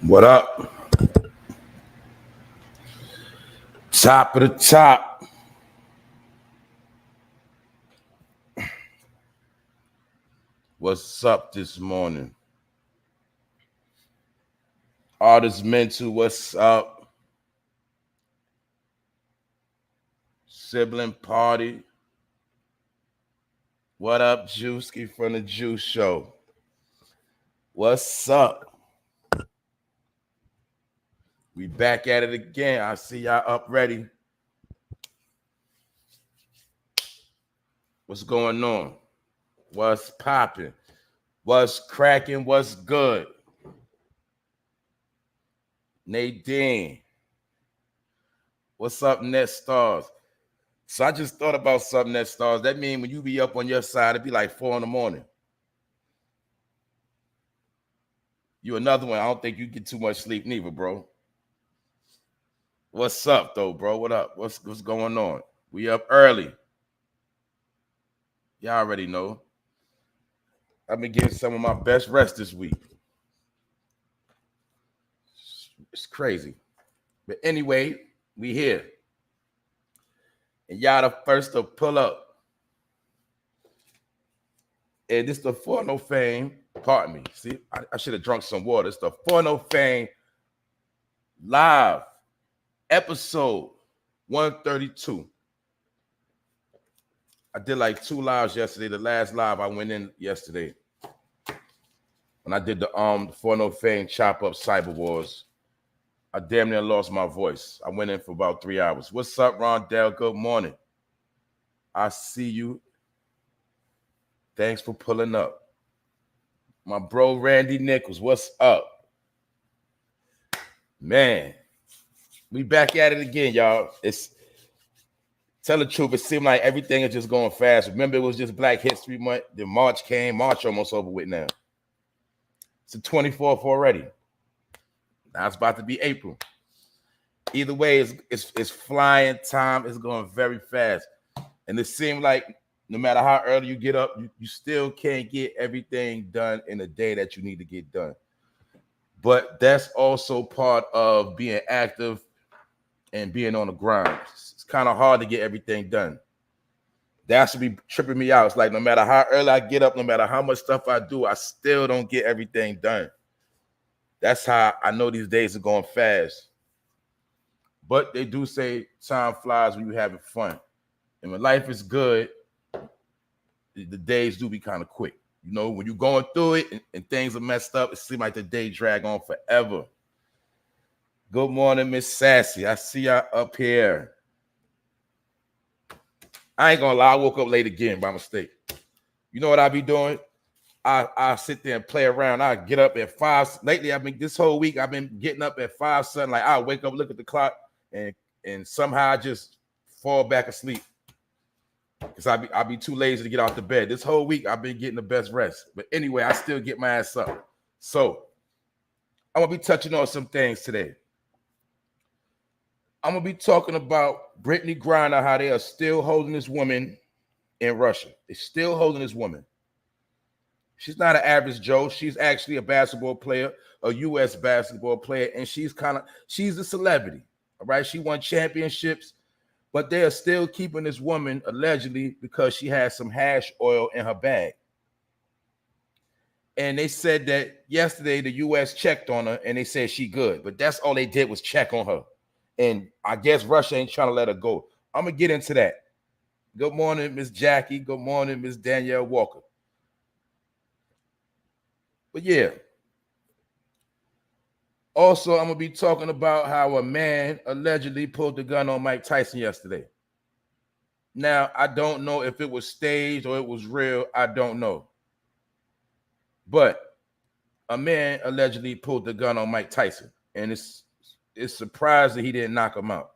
What up? Top of the top. What's up this morning? Artist Mental, what's up? Sibling Party. What up, Juicy from the Juice Show? What's up? We back at it again. I see y'all up ready. What's going on? What's popping? What's cracking? What's good? Nadine. What's up, Net Stars? So I just thought about something, Net Stars. That means when you be up on your side, it'd be like 4 in the morning. You another one. I don't think you get too much sleep neither, bro. What's up, though, bro? What up? What's going on? We up early. Y'all already know. I've been getting some of my best rest this week. It's crazy. But anyway, we here. And y'all the first to pull up. And this the FENTANYL Fame. Pardon me. See, I should have drunk some water. It's the FENTANYL Fame live episode 132. I did like 2 lives yesterday. The last live I went in yesterday when I did the FENTANYL Fame Chop Up Cyber Wars. I damn near lost my voice. I went in for about 3 hours. What's up, Rondell? Good morning. I see you. Thanks for pulling up. My bro, Randy Nichols, what's up? Man, we back at it again, y'all. Tell the truth, it seemed like everything is just going fast. Remember, it was just Black History Month. Then March came. March almost over with now. It's the 24th already. Now it's about to be April. Either way, it's flying time. It's going very fast. And it seemed like no matter how early you get up, you still can't get everything done in the day that you need to get done. But that's also part of being active and being on the grind. It's kind of hard to get everything done. That's what be tripping me out. It's like no matter how early I get up, no matter how much stuff I do, I still don't get everything done. That's how I know these days are going fast. But they do say time flies when you're having fun. And when life is good, the days do be kind of quick. You know, when you're going through it and things are messed up, it seems like the day drag on forever. Good morning, Miss Sassy. I see y'all up here. I ain't gonna lie, I woke up late again by mistake. You know what I be doing? I sit there and play around. I get up at 5. Lately, this whole week, I've been getting up at 5 something. Like I wake up, look at the clock, and somehow I just fall back asleep. Because I be too lazy to get out the bed. This whole week, I've been getting the best rest. But anyway, I still get my ass up. So, I'm going to be touching on some things today. I'm going to be talking about Brittney Griner, how they are still holding this woman in Russia. They're still holding this woman. She's not an average Joe. She's actually a basketball player, a U.S. basketball player, and she's a celebrity, all right? She won championships. But they are still keeping this woman allegedly because she has some hash oil in her bag. And they said that yesterday the U.S. checked on her and they said she good. But that's all they did was check on her. And I guess Russia ain't trying to let her go. I'm going to get into that. Good morning, Miss Jackie. Good morning, Miss Danielle Walker. But yeah. Also, I'm going to be talking about how a man allegedly pulled the gun on Mike Tyson yesterday. Now, I don't know if it was staged or it was real. I don't know. But a man allegedly pulled the gun on Mike Tyson, and it's surprised that he didn't knock him out.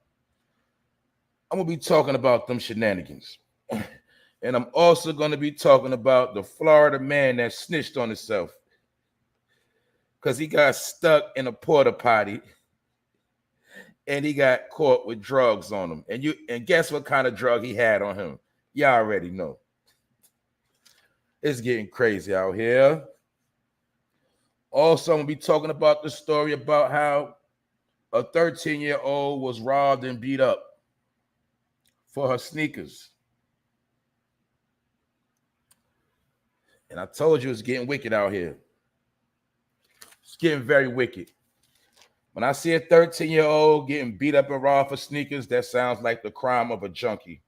I'm going to be talking about them shenanigans. And I'm also going to be talking about the Florida man that snitched on himself because he got stuck in a porta potty and he got caught with drugs on him. And guess what kind of drug he had on him? Y'all already know. It's getting crazy out here. Also, I'm gonna be talking about the story about how a 13-year-old was robbed and beat up for her sneakers. And I told you it's getting wicked out here. It's getting very wicked. When I see a 13-year-old getting beat up and robbed for sneakers, that sounds like the crime of a junkie.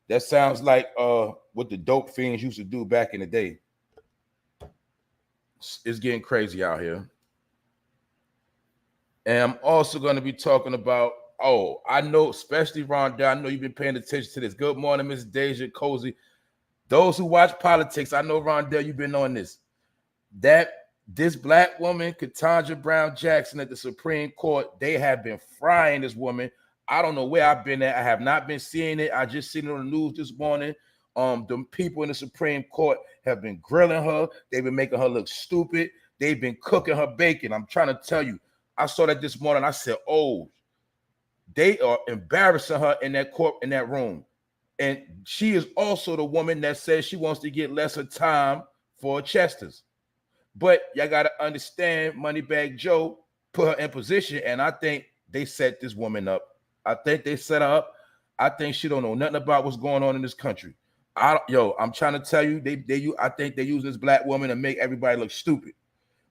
That sounds like what the dope fiends used to do back in the day. It's getting crazy out here. And I'm also going to be talking about, I know, especially Rhonda, I know you've been paying attention to this. Good morning, Miss Deja, Cozy. Those who watch politics, I know, Rondell, you've been on this. That this black woman, Ketanji Brown Jackson, at the Supreme Court, they have been frying this woman. I don't know where I've been at. I have not been seeing it. I just seen it on the news this morning. The people in the Supreme Court have been grilling her. They've been making her look stupid. They've been cooking her bacon. I'm trying to tell you. I saw that this morning. I said, oh, they are embarrassing her in that court, in that room. And she is also the woman that says she wants to get lesser time for Chester's. But y'all got to understand, Moneybag Joe put her in position, and I think they set this woman up. I think they set her up. I think she don't know nothing about what's going on in this country. I'm trying to tell you, I think they use this black woman to make everybody look stupid,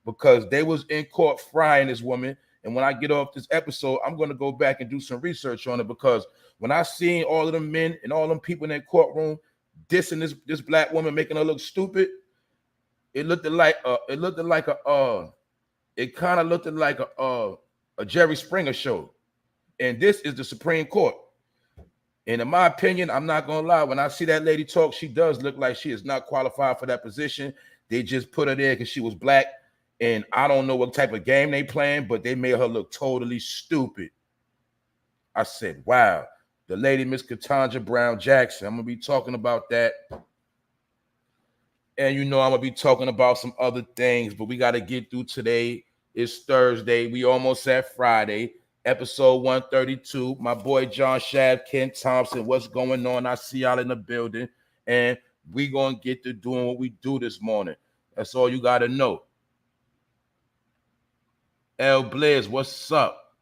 because they was in court frying this woman. And when I get off this episode, I'm going to go back and do some research on it, because when I seen all of them men and all them people in that courtroom dissing this black woman, making her look stupid, it kind of looked like a Jerry Springer show. And this is the Supreme Court. And in my opinion, I'm not gonna lie, when I see that lady talk, she does look like she is not qualified for that position. They just put her there because she was black. And I don't know what type of game they playing, but they made her look totally stupid. I said, wow. The lady, Miss Ketanji Brown Jackson. I'm going to be talking about that. And I'm going to be talking about some other things, but we got to get through today. It's Thursday. We almost at Friday. Episode 132. My boy John Shab, Ken Thompson. What's going on? I see y'all in the building. And we going to get to doing what we do this morning. That's all you got to know. L Blaze, what's up?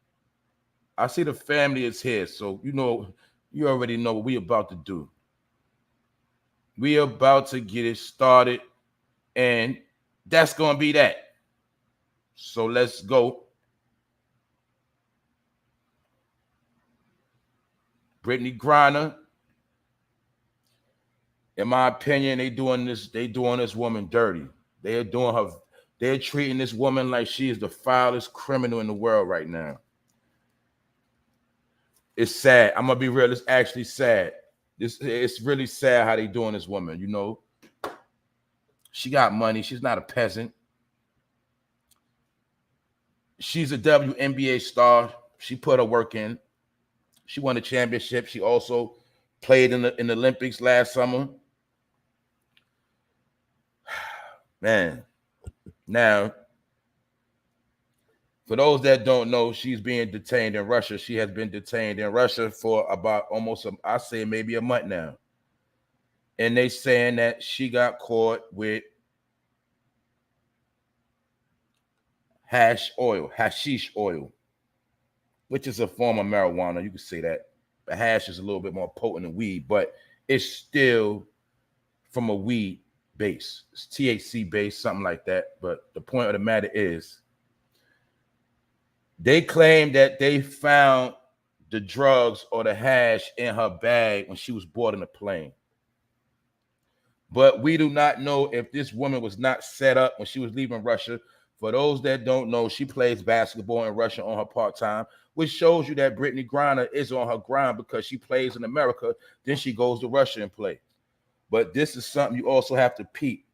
I see the family is here, so you already know what we about to do. We about to get it started, and that's gonna be that. So let's go. Brittney Griner, in my opinion, they doing this woman dirty. They're treating this woman like she is the foulest criminal in the world right now. It's sad. I'm gonna be real. It's actually sad. It's really sad how they doing this woman. She got money. She's not a peasant. She's a WNBA star. She put her work in. She won a championship. She also played in the Olympics last summer. Man, now, for those that don't know, she's being detained in Russia. She has been detained in Russia for about I say maybe a month now. And they saying that she got caught with hashish oil, which is a form of marijuana. You can say that. But hash is a little bit more potent than weed, but it's still from a weed base. It's THC based, something like that. But the point of the matter is, they claim that they found the drugs or the hash in her bag when she was boarding a plane. But we do not know if this woman was not set up when she was leaving Russia. For those that don't know, she plays basketball in Russia on her part-time, which shows you that Brittney Griner is on her grind, because she plays in America, then she goes to Russia and plays. But this is something you also have to peep.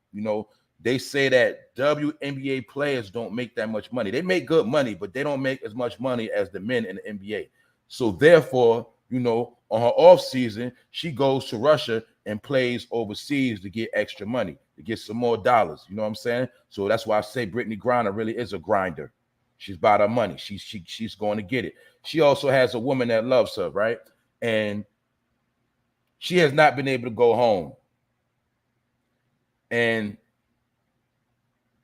They say that WNBA players don't make that much money. They make good money, but they don't make as much money as the men in the NBA. So therefore, on her off season, she goes to Russia and plays overseas to get extra money, to get some more dollars. You know what I'm saying? So that's why I say Brittney Griner really is a grinder. She's about her money. She's going to get it. She also has a woman that loves her, right? And she has not been able to go home. And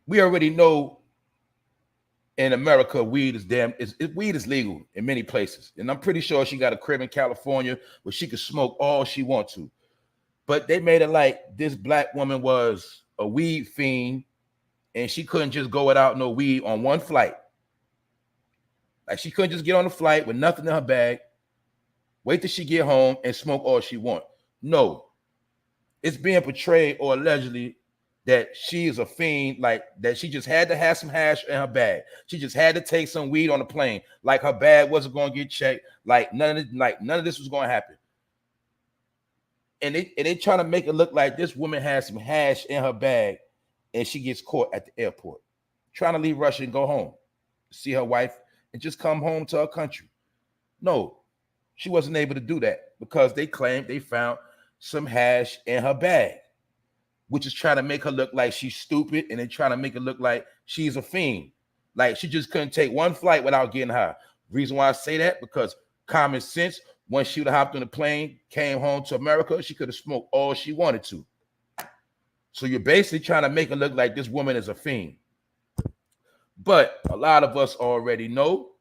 we already know in America, weed is legal in many places. And I'm pretty sure she got a crib in California where she could smoke all she wants to. But they made it like this black woman was a weed fiend and she couldn't just go without no weed on one flight. Like she couldn't just get on the flight with nothing in her bag, wait till she get home and smoke all she want. No, it's being portrayed or allegedly that she is a fiend, like that she just had to have some hash in her bag. She just had to take some weed on the plane. Like her bag wasn't going to get checked. Like none of this was going to happen. And they trying to make it look like this woman has some hash in her bag and she gets caught at the airport, trying to leave Russia and go home, see her wife and just come home to her country. No, she wasn't able to do that because they claimed they found some hash in her bag, which is trying to make her look like she's stupid, and they're trying to make it look like she's a fiend. Like she just couldn't take one flight without getting high. Reason why I say that, because common sense, once she would have hopped on the plane, came home to America, she could have smoked all she wanted to. So you're basically trying to make it look like this woman is a fiend. But a lot of us already know.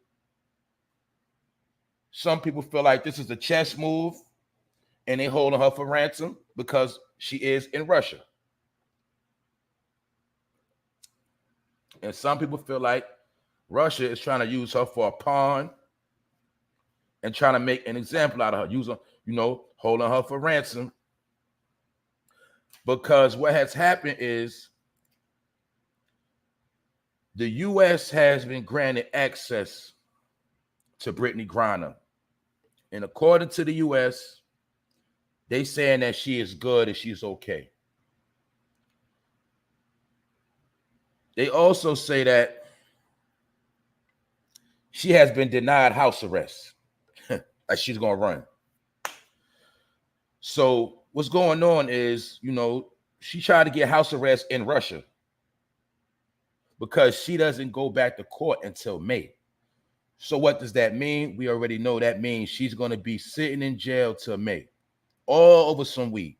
Some people feel like this is a chess move and they holding her for ransom because she is in Russia. And some people feel like Russia is trying to use her for a pawn and trying to make an example out of her, using, holding her for ransom. Because what has happened is the U.S. has been granted access to Brittney Griner. And according to the U.S., they saying that she is good and she's okay. They also say that she has been denied house arrest. Like she's going to run. So what's going on is, she tried to get house arrest in Russia because she doesn't go back to court until May. So what does that mean? We already know that means she's going to be sitting in jail till May, all over some weed.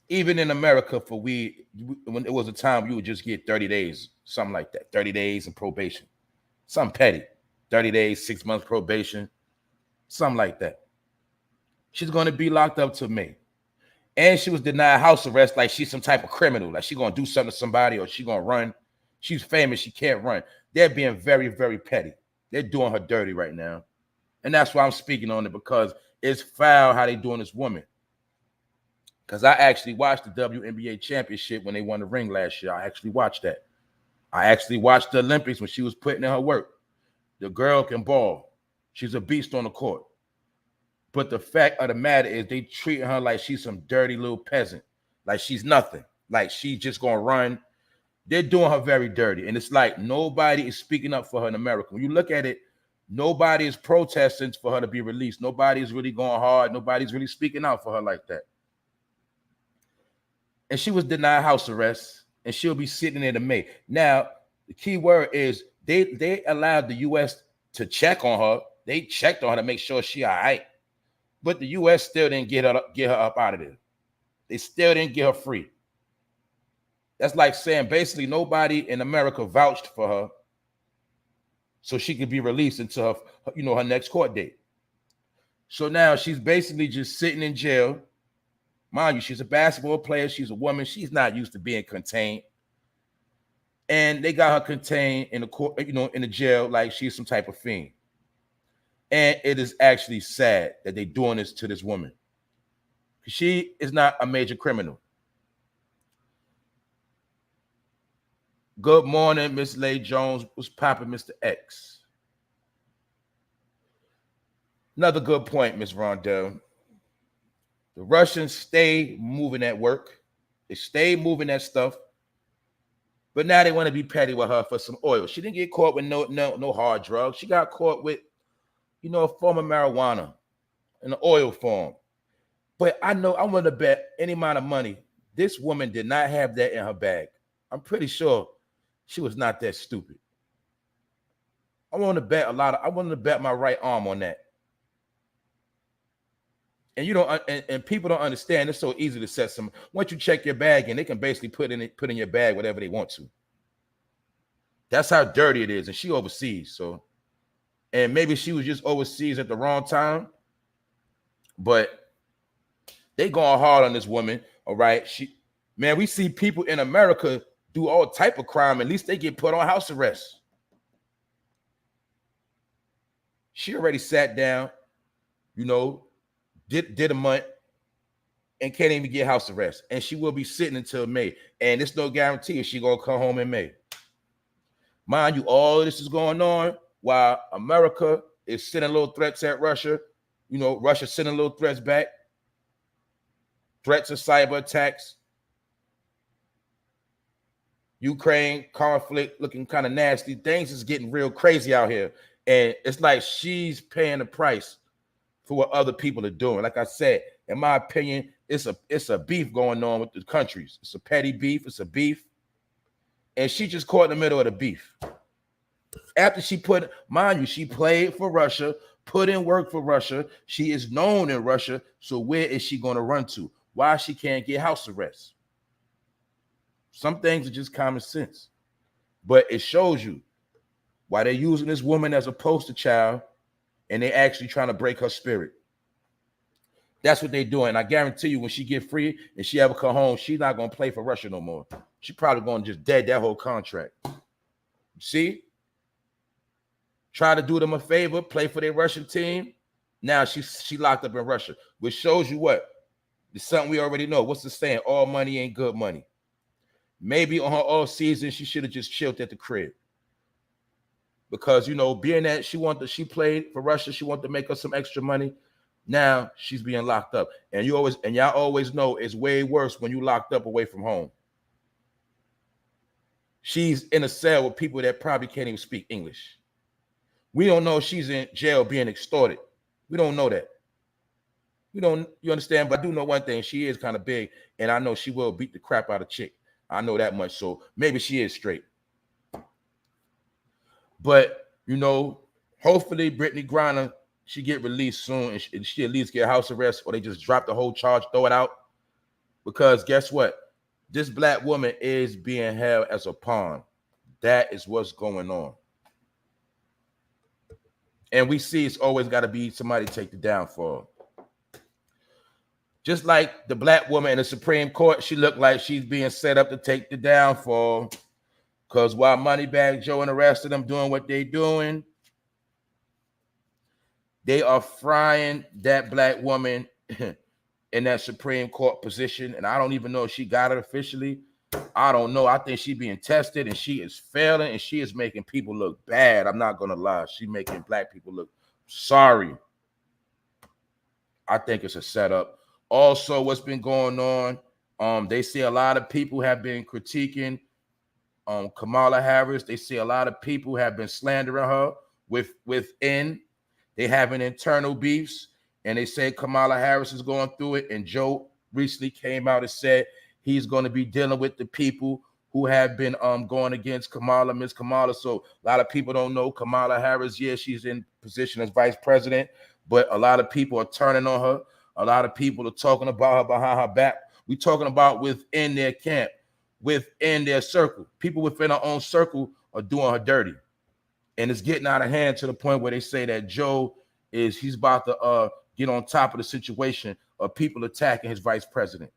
Even in America for weed, when it was a time you would just get 30 days, something like that, 30 days in probation, something petty, 30 days, 6 months probation, something like that. She's going to be locked up till May. And she was denied house arrest like she's some type of criminal, like she's going to do something to somebody or she's going to run. She's famous, she can't run. They're being very, very petty. They're doing her dirty right now. And that's why I'm speaking on it, because it's foul how they doing this woman. Because I actually watched the WNBA championship when they won the ring last year. I actually watched that. I actually watched the Olympics when she was putting in her work. The girl can ball. She's a beast on the court. But the fact of the matter is they treating her like she's some dirty little peasant. Like she's nothing. Like she's just going to run. They're doing her very dirty. And it's like nobody is speaking up for her in America. When you look at it, nobody is protesting for her to be released. Nobody is really going hard. Nobody's really speaking out for her like that. And she was denied house arrest, and she'll be sitting in the May. Now, the key word is they allowed the U.S. to check on her. They checked on her to make sure she all right. But the U.S. still didn't get her up out of there. They still didn't get her free. That's like saying basically nobody in America vouched for her so she could be released until her next court date. So now she's basically just sitting in jail. Mind you, she's a basketball player. She's a woman. She's not used to being contained. And they got her contained in the court, in the jail like she's some type of fiend. And it is actually sad that they're doing this to this woman. She is not a major criminal. Good morning, Miss Lay Jones. What's popping, Mr. X? Another good point, Miss Rondell. The Russians stay moving that work. They stay moving that stuff. But now they want to be petty with her for some oil. She didn't get caught with no hard drugs. She got caught with, a form of marijuana in an oil form. But I know I'm willing to bet any amount of money this woman did not have that in her bag. I'm pretty sure she was not that stupid. I want to bet my right arm on that. And and people don't understand. It's so easy to set some. Once you check your bag, and they can basically put in your bag whatever they want to. That's how dirty it is. And she overseas. So, and maybe she was just overseas at the wrong time. But they going hard on this woman. All right. Man, we see people in America do all type of crime. At least they get put on house arrest. She already sat down, you know, did a month and can't even get house arrest. And she will be sitting until May. And there's no guarantee if she gonna come home in May. Mind you, all of this is going on while America is sending little threats at Russia. You know, Russia sending little threats back. Threats of cyber attacks. Ukraine conflict looking kind of nasty. Things is getting real crazy out here. And it's like she's paying the price for what other people are doing. Like I said, in my opinion, it's a beef going on with the countries. It's a petty beef. It's a beef. And she just caught in the middle of the beef. After she mind you, she played for Russia, put in work for Russia. She is known in Russia. So where is she going to run to? Why she can't get house arrest? Some things are just common sense. But it shows you why they're using this woman as a poster child and they're actually trying to break her spirit. That's what they're doing. I guarantee you when she get free and she ever come home, she's not going to play for Russia no more. She probably going to just dead that whole contract. You see? Try to do them a favor, play for their Russian team. Now she locked up in Russia, which shows you what? It's something we already know. What's the saying? All money ain't good money. Maybe on her off season, she should have just chilled at the crib. Because, you know, being that she played for Russia, she wanted to make her some extra money. Now she's being locked up. And y'all always know it's way worse when you locked up away from home. She's in a cell with people that probably can't even speak English. We don't know if she's in jail being extorted. We don't know that. You understand? But I do know one thing. She is kind of big, and I know she will beat the crap out of chick. I know that much. So maybe she is straight. But, you know, hopefully Brittney Griner, she get released soon and she at least get house arrest, or they just drop the whole charge, throw it out. Because guess what? This black woman is being held as a pawn. That is what's going on. And we see it's always got to be somebody take the downfall. Just like the black woman in the Supreme Court, she looked like she's being set up to take the downfall. Because while Moneybag Joe and the rest of them doing what they're doing, they are frying that black woman in that Supreme Court position. And I don't even know if she got it officially. I don't know. I think she's being tested and she is failing and she is making people look bad. I'm not going to lie. She's making black people look sorry. I think it's a setup. Also, what's been going on, they see a lot of people have been critiquing Kamala Harris. They see a lot of people have been slandering her within. They having internal beefs, and they say Kamala Harris is going through it. And Joe recently came out and said he's going to be dealing with the people who have been going against Kamala, Miss Kamala. So a lot of people don't know Kamala Harris. Yeah, she's in position as vice president, but a lot of people are turning on her. A lot of people are talking about her behind her back. We're talking about within their camp, within their circle. People within our own circle are doing her dirty. And it's getting out of hand to the point where they say that Joe he's about to get on top of the situation of people attacking his vice president.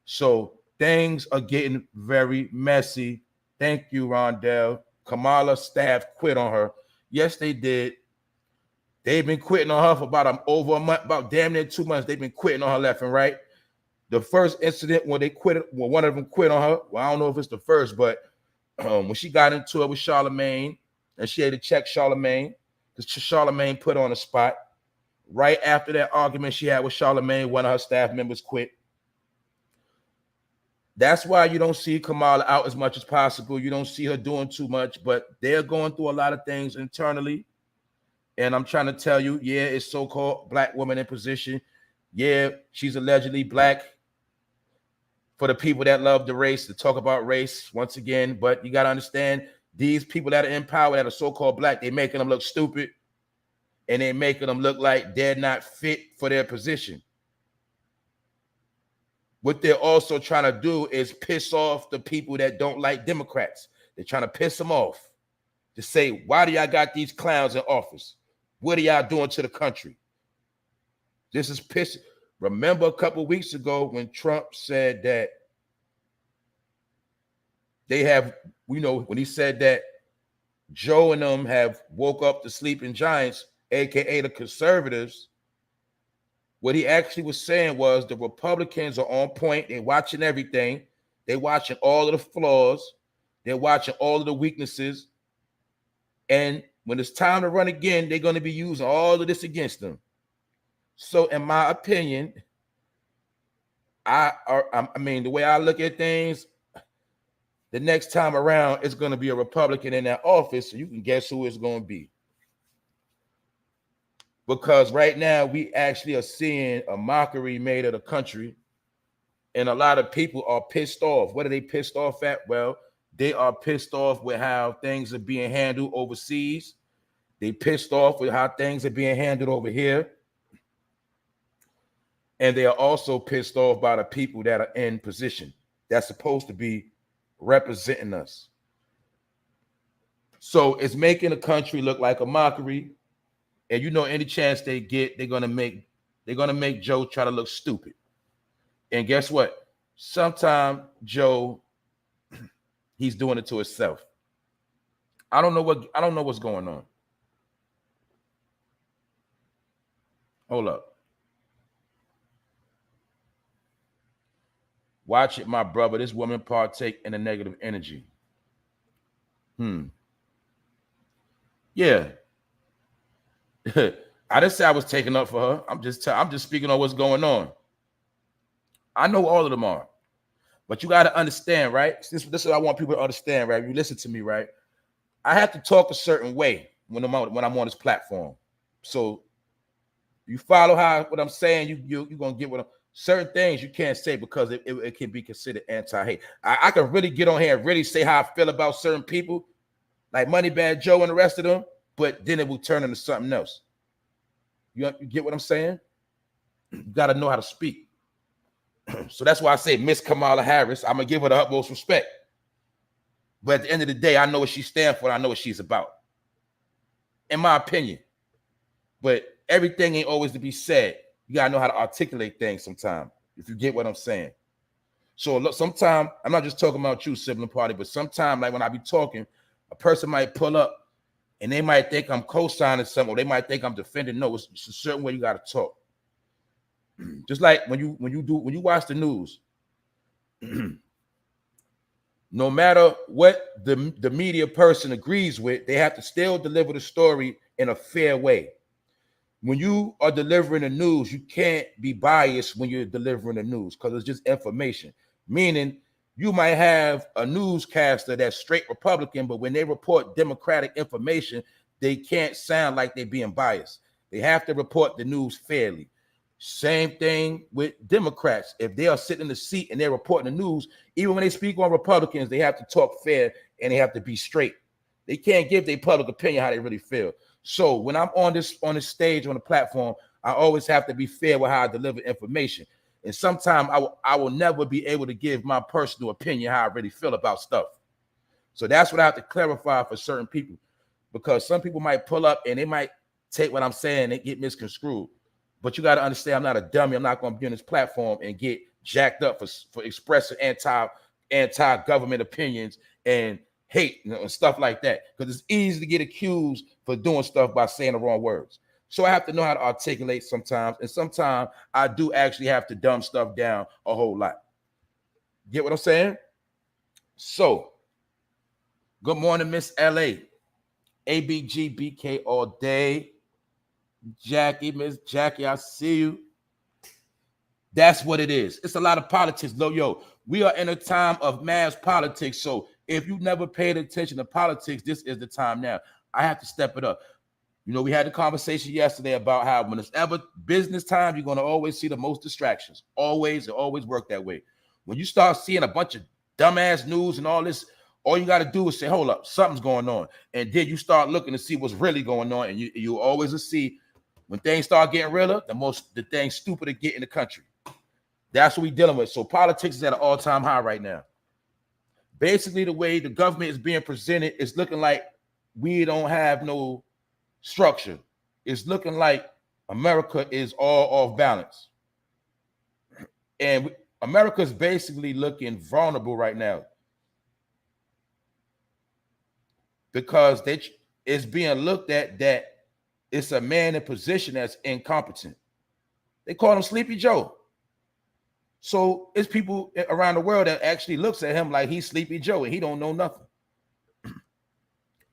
So things are getting very messy. Thank you, Rondell. Kamala's staff quit on her. Yes, they did. They've been quitting on her for about over a month, about damn near 2 months. They've been quitting on her left and right. The first incident when one of them quit on her, well, I don't know if it's the first, but when she got into it with Charlemagne, and she had to check Charlemagne, because Charlemagne put her on the spot. Right after that argument she had with Charlemagne, one of her staff members quit. That's why you don't see Kamala out as much as possible. You don't see her doing too much, but they're going through a lot of things internally. And I'm trying to tell you, yeah, it's so-called black woman in position. Yeah, she's allegedly black. For the people that love the race, to talk about race once again, but you got to understand, these people that are in power that are so-called black, they're making them look stupid, and they're making them look like they're not fit for their position. What they're also trying to do is piss off the people that don't like Democrats. They're trying to piss them off. to say, why do y'all got these clowns in office? What are y'all doing to the country? This is piss. Remember a couple of weeks ago when Trump said that they have, when he said that Joe and them have woke up the sleeping giants, aka the conservatives. What he actually was saying was the Republicans are on point. They're watching everything. They're watching all of the flaws. They're watching all of the weaknesses. And when it's time to run again, they're going to be using all of this against them. So in my opinion, I mean, the way I look at things, the next time around, it's going to be a Republican in that office. So you can guess who it's going to be. Because right now we actually are seeing a mockery made of the country. And a lot of people are pissed off. What are they pissed off at? Well, they are pissed off with how things are being handled overseas. They pissed off with how things are being handled over here. And they are also pissed off by the people that are in position that's supposed to be representing us. So it's making the country look like a mockery. And any chance they get, they're gonna make Joe try to look stupid. And guess what? Sometimes Joe, he's doing it to himself. I don't know what's going on. Hold up. Watch it, my brother. This woman partake in a negative energy. Yeah. I didn't say I was taking up for her. I'm just speaking on what's going on. I know all of them are. But you got to understand, right? This is what I want people to understand, right? You listen to me, right? I have to talk a certain way when I'm on this platform. So you follow what I'm saying, you're going to get what I'm certain things you can't say because it can be considered anti-hate. I can really get on here and really say how I feel about certain people, like Moneybag Joe and the rest of them, but then it will turn into something else. You get what I'm saying? You got to know how to speak. So that's why I say Miss Kamala Harris, I'm going to give her the utmost respect. But at the end of the day, I know what she stands for. I know what she's about, in my opinion. But everything ain't always to be said. You got to know how to articulate things sometimes, if you get what I'm saying. So look, sometimes, I'm not just talking about you, sibling party, but sometimes, like when I be talking, a person might pull up and they might think I'm co-signing something, or they might think I'm defending. No, it's a certain way you got to talk. Just like when you watch the news, no matter what the media person agrees with, they have to still deliver the story in a fair way. When you are delivering the news, you can't be biased when you're delivering the news because it's just information. Meaning you might have a newscaster that's straight Republican, but when they report Democratic information, they can't sound like they're being biased. They have to report the news fairly. Same thing with Democrats. If they are sitting in the seat and they're reporting the news, even when they speak on Republicans, they have to talk fair and they have to be straight. They can't give their public opinion how they really feel. So when I'm on this stage, on the platform, I always have to be fair with how I deliver information. And sometimes I will never be able to give my personal opinion how I really feel about stuff. So that's what I have to clarify for certain people, because some people might pull up and they might take what I'm saying and get misconstrued. But you got to understand, I'm not a dummy. I'm not going to be on this platform and get jacked up for expressing anti-government opinions and hate, and stuff like that. Because it's easy to get accused for doing stuff by saying the wrong words. So I have to know how to articulate sometimes. And sometimes I do actually have to dumb stuff down a whole lot. Get what I'm saying? So, good morning, Miss LA. ABGBK all day. Jackie, Miss Jackie, I see you. That's what it is. It's a lot of politics, though. Yo, we are in a time of mass politics. So if you never paid attention to politics, this is the time now. I have to step it up. We had the conversation yesterday about how when it's ever business time, you're going to always see the most distractions. Always, it always work that way. When you start seeing a bunch of dumbass news and all this, all you got to do is say, hold up, something's going on. And then you start looking to see what's really going on. And you always see when things start getting realer, the things stupider get in the country. That's what we're dealing with. So politics is at an all-time high right now. Basically, the way the government is being presented is looking like we don't have no structure. It's looking like America is all off balance. And America's basically looking vulnerable right now because it's being looked at that it's a man in position that's incompetent. They call him Sleepy Joe. So it's people around the world that actually looks at him like he's Sleepy Joe and he don't know nothing.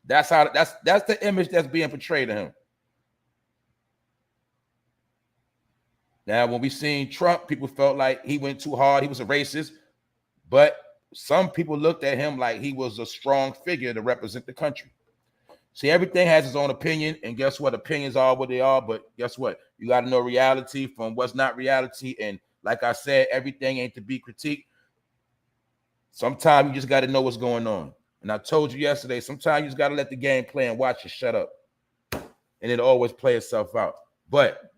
That's the image that's being portrayed of him. Now, when we seen Trump, people felt like he went too hard. He was a racist. But some people looked at him like he was a strong figure to represent the country. See, everything has its own opinion. And guess what? Opinions are what they are. But guess what? You got to know reality from what's not reality. And like I said, everything ain't to be critiqued. Sometimes you just got to know what's going on. And I told you yesterday, sometimes you just got to let the game play and watch it shut up. And it'll always play itself out. But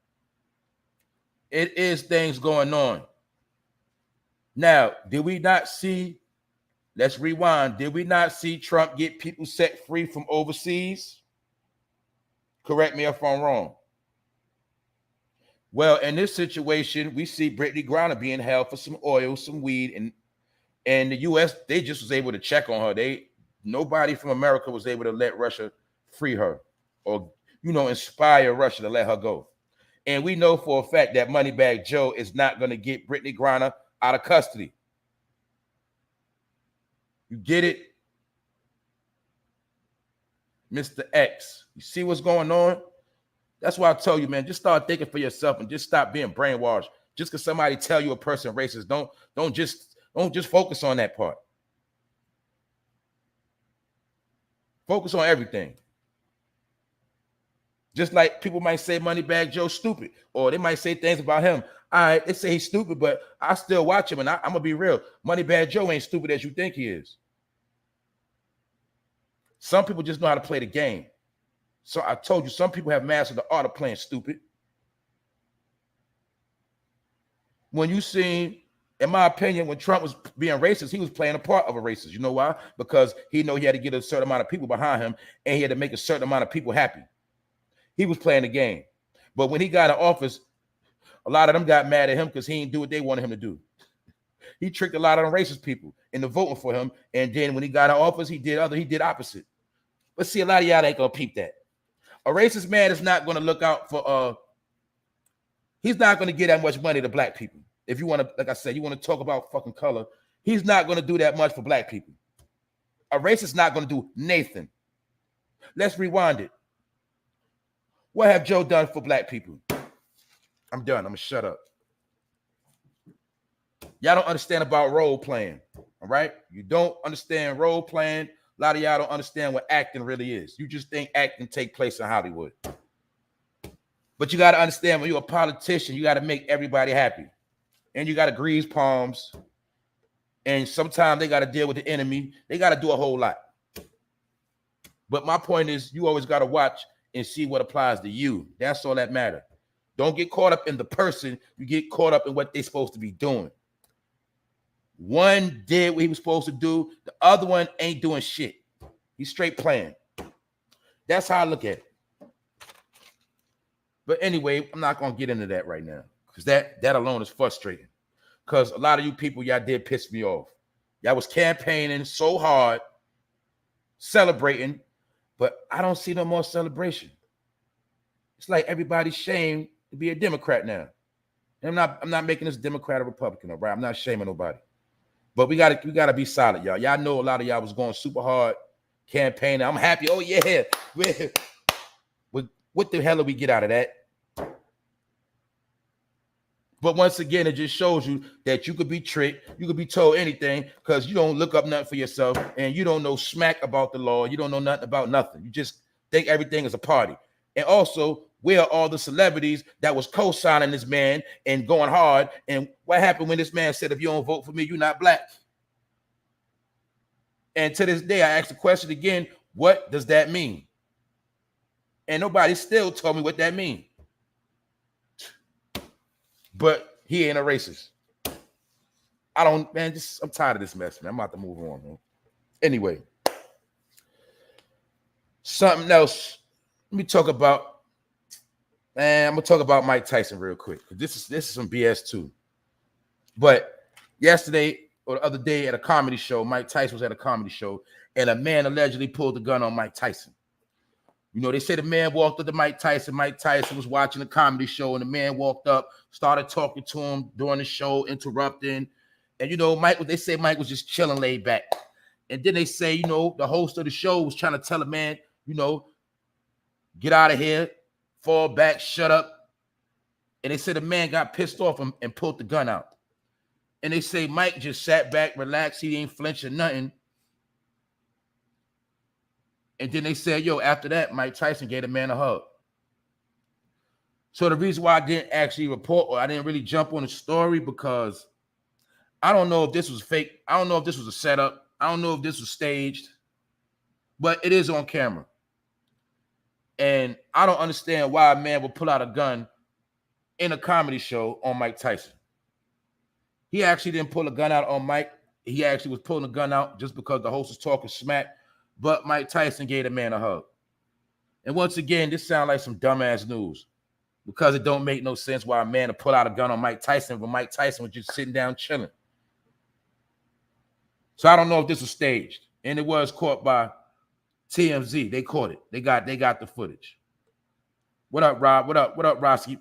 it is things going on. Now, did we not see, let's rewind, did we not see Trump get people set free from overseas? Correct me if I'm wrong. Well, in this situation, we see Brittney Griner being held for some oil, some weed, and the U.S., they just was able to check on her. Nobody from America was able to let Russia free her or, inspire Russia to let her go. And we know for a fact that Moneybag Joe is not going to get Brittney Griner out of custody. You get it? Mr. X. You see what's going on? That's why I tell you, man, just start thinking for yourself and just stop being brainwashed. Just because somebody tell you a person racist, don't just focus on that part. Focus on everything. Just like people might say Moneybag Joe's stupid, or they might say things about him. All right, they say he's stupid, but I still watch him, and I'm gonna be real. Moneybag Joe ain't stupid as you think he is. Some people just know how to play the game. So I told you, some people have mastered the art of playing stupid. When you seen, in my opinion, when Trump was being racist, he was playing a part of a racist. You know why? Because he knew he had to get a certain amount of people behind him, and he had to make a certain amount of people happy. He was playing the game. But when he got in office, a lot of them got mad at him because he didn't do what they wanted him to do. He tricked a lot of them racist people into voting for him. And then when he got in office, he did opposite. But see, a lot of y'all ain't gonna peep that. A racist man is not gonna look out for he's not gonna give that much money to black people. If you want to, like I said, you want to talk about fucking color, he's not gonna do that much for black people. A racist not gonna do Nathan. Let's rewind it. What have Joe done for black people? I'm done. I'm gonna shut up. Y'all don't understand about role playing. All right? You don't understand role playing. A lot of y'all don't understand what acting really is. You just think acting take place in Hollywood. But you got to understand, when you're a politician, you got to make everybody happy. And you got to grease palms. And sometimes they got to deal with the enemy. They got to do a whole lot. But my point is, you always got to watch and see what applies to you. That's all that matters. Don't get caught up in the person. You get caught up in what they're supposed to be doing. One did what he was supposed to do. The other one ain't doing shit. He's straight playing. That's how I look at it. But anyway, I'm not going to get into that right now because that alone is frustrating. Because a lot of you people, y'all did piss me off. Y'all was campaigning so hard, celebrating, but I don't see no more celebration. It's like everybody's shamed to be a Democrat now. And I'm not making this Democrat or Republican, all right? I'm not shaming nobody. But we gotta be solid, y'all. Y'all know a lot of y'all was going super hard campaigning. I'm happy. Oh, yeah. What the hell did we get out of that? But once again, it just shows you that you could be tricked. You could be told anything because you don't look up nothing for yourself and you don't know smack about the law. You don't know nothing about nothing. You just think everything is a party. And also, where are all the celebrities that was co-signing this man and going hard? And what happened when this man said, if you don't vote for me, you're not black? And to this day, I ask the question again, what does that mean? And nobody still told me what that means. But he ain't a racist. I'm tired of this mess, man. I'm about to move on, man. Anyway. Something else. Let me talk about, man, I'm gonna talk about Mike Tyson real quick. This is some BS too. But yesterday or the other day at a comedy show, Mike Tyson was at a comedy show, and a man allegedly pulled the gun on Mike Tyson. You know, they say the man walked up to Mike Tyson. Mike Tyson was watching a comedy show, and the man walked up, started talking to him during the show, interrupting. And, you know, they say Mike was just chilling, laid back. And then they say, you know, the host of the show was trying to tell the man, you know, get out of here, fall back, shut up. And they said the man got pissed off and pulled the gun out. And they say Mike just sat back, relaxed, he ain't flinching nothing. And then they said, yo, after that, Mike Tyson gave the man a hug. So the reason why I didn't actually report, or I didn't really jump on the story, because I don't know if this was fake. I don't know if this was a setup. I don't know if this was staged, but it is on camera. And I don't understand why a man would pull out a gun in a comedy show on Mike Tyson. He actually didn't pull a gun out on Mike. He actually was pulling a gun out just because the host was talking smack. But Mike Tyson gave the man a hug. And once again, this sounds like some dumbass news, because it don't make no sense why a man to pull out a gun on Mike Tyson when Mike Tyson was just sitting down chilling. So I don't know if this was staged. And it was caught by TMZ. They caught it. They got the footage. What up, Rob? What up, Roski?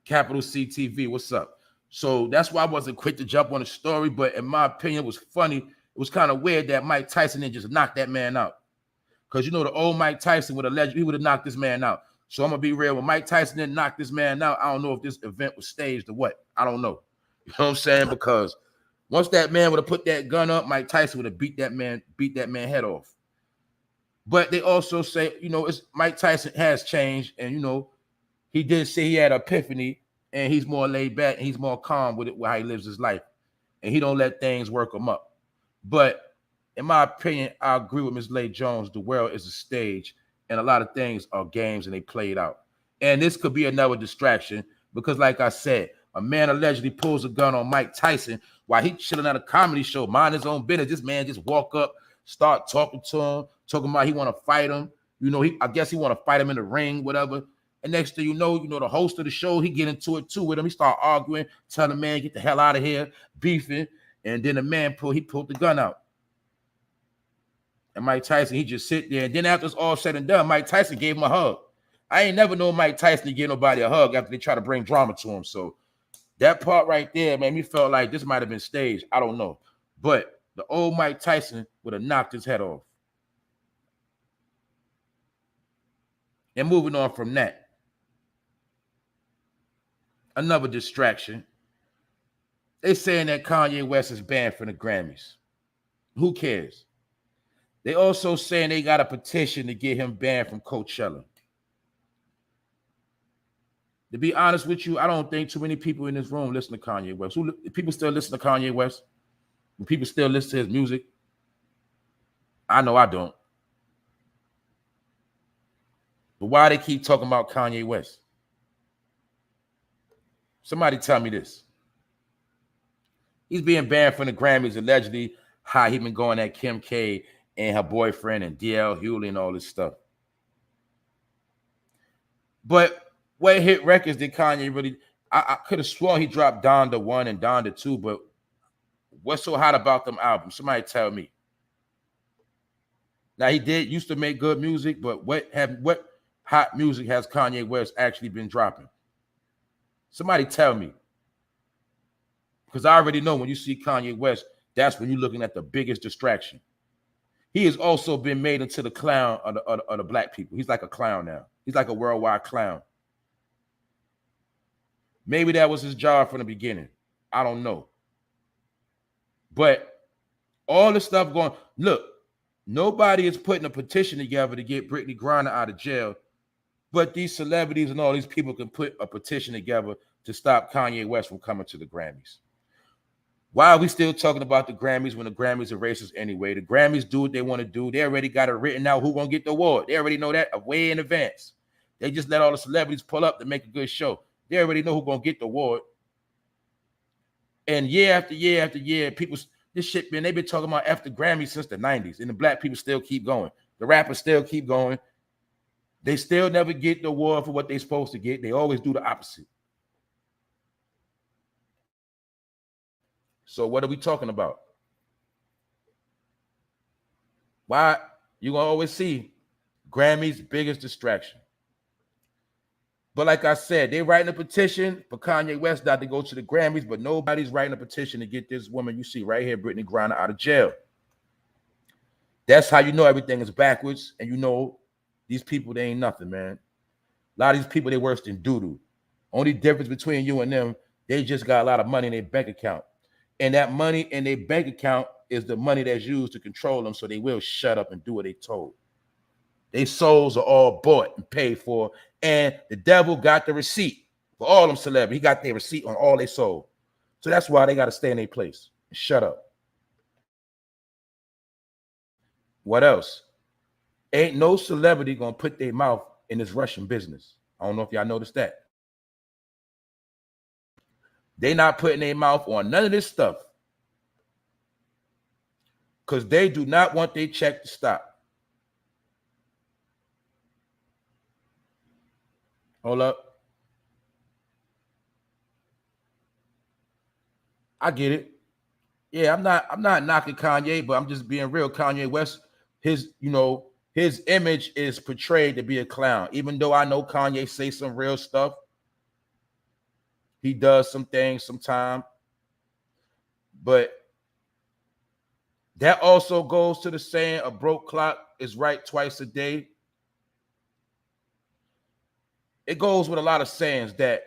Capital CTV. What's up? So that's why I wasn't quick to jump on the story, but in my opinion, it was funny. It was kind of weird that Mike Tyson didn't just knock that man out. Because, you know, the old Mike Tyson would have knocked this man out. So I'm going to be real. When Mike Tyson didn't knock this man out, I don't know if this event was staged or what. I don't know. You know what I'm saying? Because once that man would have put that gun up, Mike Tyson would have beat that man head off. But they also say, you know, Mike Tyson has changed. And, you know, he did say he had an epiphany, and he's more laid back, and he's more calm with how he lives his life. And he don't let things work him up. But in my opinion, I agree with Ms. Leigh Jones. The world is a stage, and a lot of things are games, and they played out. And this could be another distraction because, like I said, a man allegedly pulls a gun on Mike Tyson while he's chilling at a comedy show, mind his own business. This man just walk up, start talking to him, talking about he want to fight him. You know, I guess he want to fight him in the ring, whatever. And next thing you know, the host of the show, he get into it too with him. He start arguing, telling the man, get the hell out of here, beefing. And then the man pulled the gun out. And Mike Tyson, he just sit there. And then after it's all said and done, Mike Tyson gave him a hug. I ain't never known Mike Tyson to give nobody a hug after they try to bring drama to him. So that part right there made me feel like this might have been staged. I don't know. But the old Mike Tyson would have knocked his head off. And moving on from that, another distraction. They saying that Kanye West is banned from the Grammys. Who cares? They also saying they got a petition to get him banned from Coachella. To be honest with you, I don't think too many people in this room listen to Kanye West. People still listen to Kanye West? Do people still listen to his music? I know I don't. But why they keep talking about Kanye West? Somebody tell me this. He's being banned from the Grammys, allegedly how he been going at Kim K and her boyfriend and DL Hewley and all this stuff. But what hit records did Kanye really? I could have sworn he dropped Donda 1 and Donda 2, but what's so hot about them albums? Somebody tell me. Now he used to make good music, but what hot music has Kanye West actually been dropping? Somebody tell me. Because I already know when you see Kanye West, that's when you're looking at the biggest distraction. He has also been made into the clown of the black people. He's like a clown now. He's like a worldwide clown. Maybe that was his job from the beginning. I don't know. But all the stuff going, look, nobody is putting a petition together to get Brittney Griner out of jail, but these celebrities and all these people can put a petition together to stop Kanye West from coming to the Grammys. Why are we still talking about the Grammys when the Grammys are racist anyway? The Grammys do what they want to do. They already got it written out who's going to get the award. They already know that way in advance. They just let all the celebrities pull up to make a good show. They already know who's going to get the award. And year after year after year, this shit, man, they've been talking about after Grammys since the 90s, and the black people still keep going. The rappers still keep going. They still never get the award for what they're supposed to get. They always do the opposite. So what are we talking about? Why you're going to always see Grammy's biggest distraction. But like I said, they're writing a petition for Kanye West not to go to the Grammys, but nobody's writing a petition to get this woman you see right here, Brittney Griner, out of jail. That's how you know everything is backwards, and you know these people, they ain't nothing, man. A lot of these people, they worse than doo-doo. Only difference between you and them, they just got a lot of money in their bank account. And that money in their bank account is the money that's used to control them, so they will shut up and do what they told. Their souls are all bought and paid for, and the devil got the receipt for all them celebrities. He got their receipt on all they sold. So that's why they got to stay in their place and shut up. What else? Ain't no celebrity going to put their mouth in this Russian business. I don't know if y'all noticed that. They not putting their mouth on none of this stuff because they do not want their check to stop. Hold up. I get it. Yeah, I'm not knocking Kanye, but I'm just being real. Kanye West, his image is portrayed to be a clown. Even though I know Kanye say some real stuff, he does some things sometimes. But that also goes to the saying, a broke clock is right twice a day. It goes with a lot of sayings that,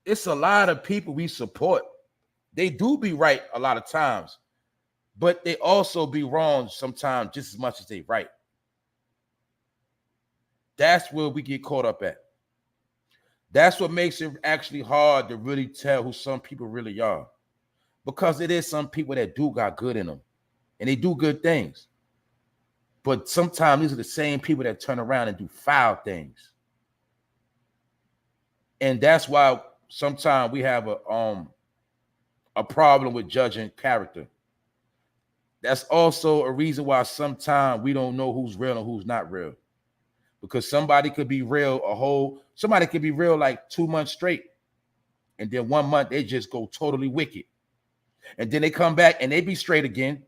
it's a lot of people we support. They do be right a lot of times, but they also be wrong sometimes just as much as they right. That's where we get caught up at. That's what makes it actually hard to really tell who some people really are, because it is some people that do got good in them and they do good things. But sometimes these are the same people that turn around and do foul things. And that's why sometimes we have a problem with judging character. That's also a reason why sometimes we don't know who's real and who's not real. Because somebody could be real somebody could be real like 2 months straight. And then 1 month they just go totally wicked. And then they come back and they be straight again.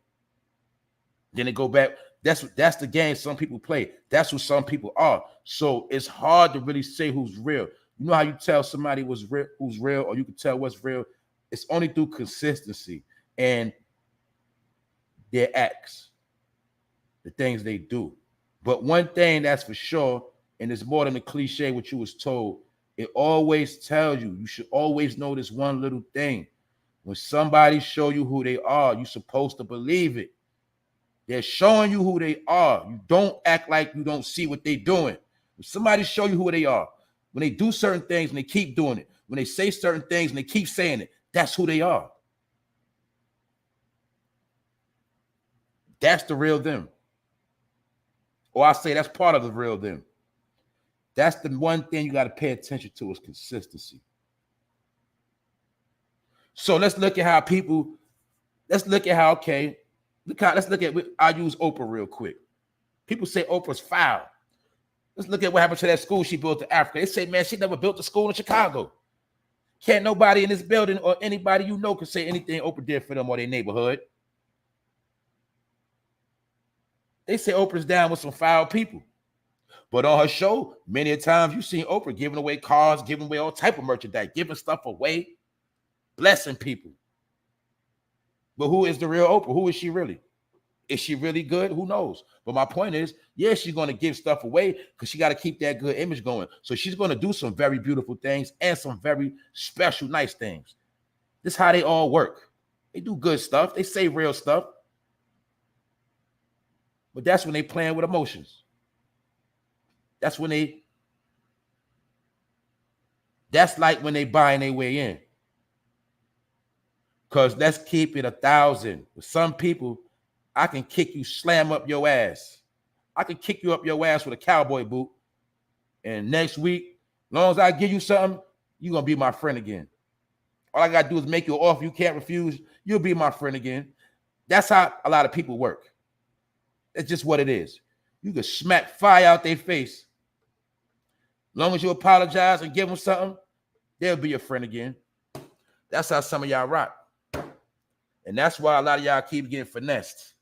Then they go back. That's the game some people play. That's what some people are. So it's hard to really say who's real. You know how you tell somebody who's real, or you can tell what's real? It's only through consistency and their acts, the things they do. But one thing that's for sure, and it's more than a cliche what you was told, it always tells you should always know this one little thing. When somebody show you who they are, you're supposed to believe it. They're showing you who they are. You don't act like you don't see what they're doing. If somebody show you who they are, when they do certain things and they keep doing it, when they say certain things and they keep saying it, that's who they are. That's the real them. Or I say that's part of the real them. That's the one thing you got to pay attention to is consistency. So let's look at how let's look at, I'll use Oprah real quick. People say Oprah's foul. Let's look at what happened to that school she built in Africa. They say, man, she never built a school in Chicago. Can't nobody in this building or anybody you know can say anything Oprah did for them or their neighborhood. They say Oprah's down with some foul people. But on her show, many a times you've seen Oprah giving away cars, giving away all type of merchandise, giving stuff away, blessing people. But who is the real Oprah? Who is she really? Is she really good? Who knows? But my point is, yeah, she's going to give stuff away because she got to keep that good image going. So she's going to do some very beautiful things and some very special, nice things. This is how they all work. They do good stuff. They say real stuff. But that's when they playing with emotions. That's like when they buying their way in. Because let's keep it 1,000. With some people, I can kick you, slam up your ass. I can kick you up your ass with a cowboy boot. And next week, as long as I give you something, you're going to be my friend again. All I got to do is make you an offer you can't refuse. You'll be my friend again. That's how a lot of people work. It's just what it is. You can smack fire out their face. Long as you apologize and give them something, they'll be your friend again. That's how some of y'all rock. And that's why a lot of y'all keep getting finessed.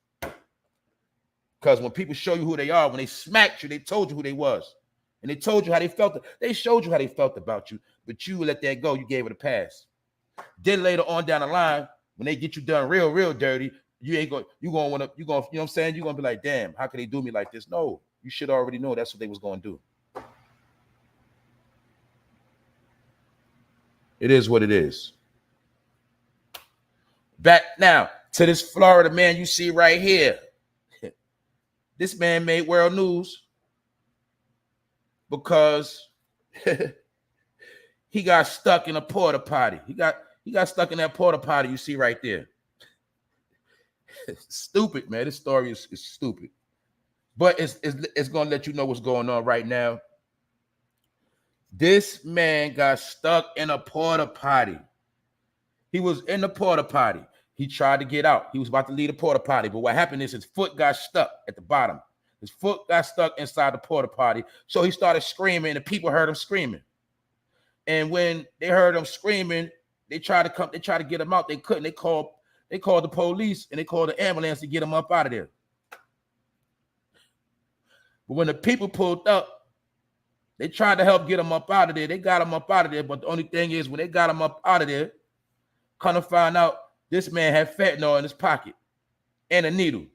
Because when people show you who they are, when they smacked you, they told you who they was. And they told you how they felt. They showed you how they felt about you. But you let that go. You gave it a pass. Then later on down the line, when they get you done real dirty, you gonna want to, you know what I'm saying? You're gonna be like, damn, how could they do me like this? No, you should already know that's what they was gonna do. It is what it is. Back now to this Florida man you see right here. This man made world news because he got stuck in a porta potty. He got stuck in that porta potty you see right there. Stupid, man. This story is stupid. But it's going to let you know what's going on right now. This man got stuck in a porta potty. He was in the porta potty. He tried to get out. He was about to leave the porta potty. But what happened is his foot got stuck at the bottom. His foot got stuck inside the porta potty. So he started screaming, and people heard him screaming. And when they heard him screaming, they tried to get him out. They couldn't. They called the police and they called the ambulance to get him up out of there. But when the people pulled up, they tried to help get him up out of there. They got him up out of there. But the only thing is, when they got him up out of there, kind of find out this man had fentanyl in his pocket and a needle.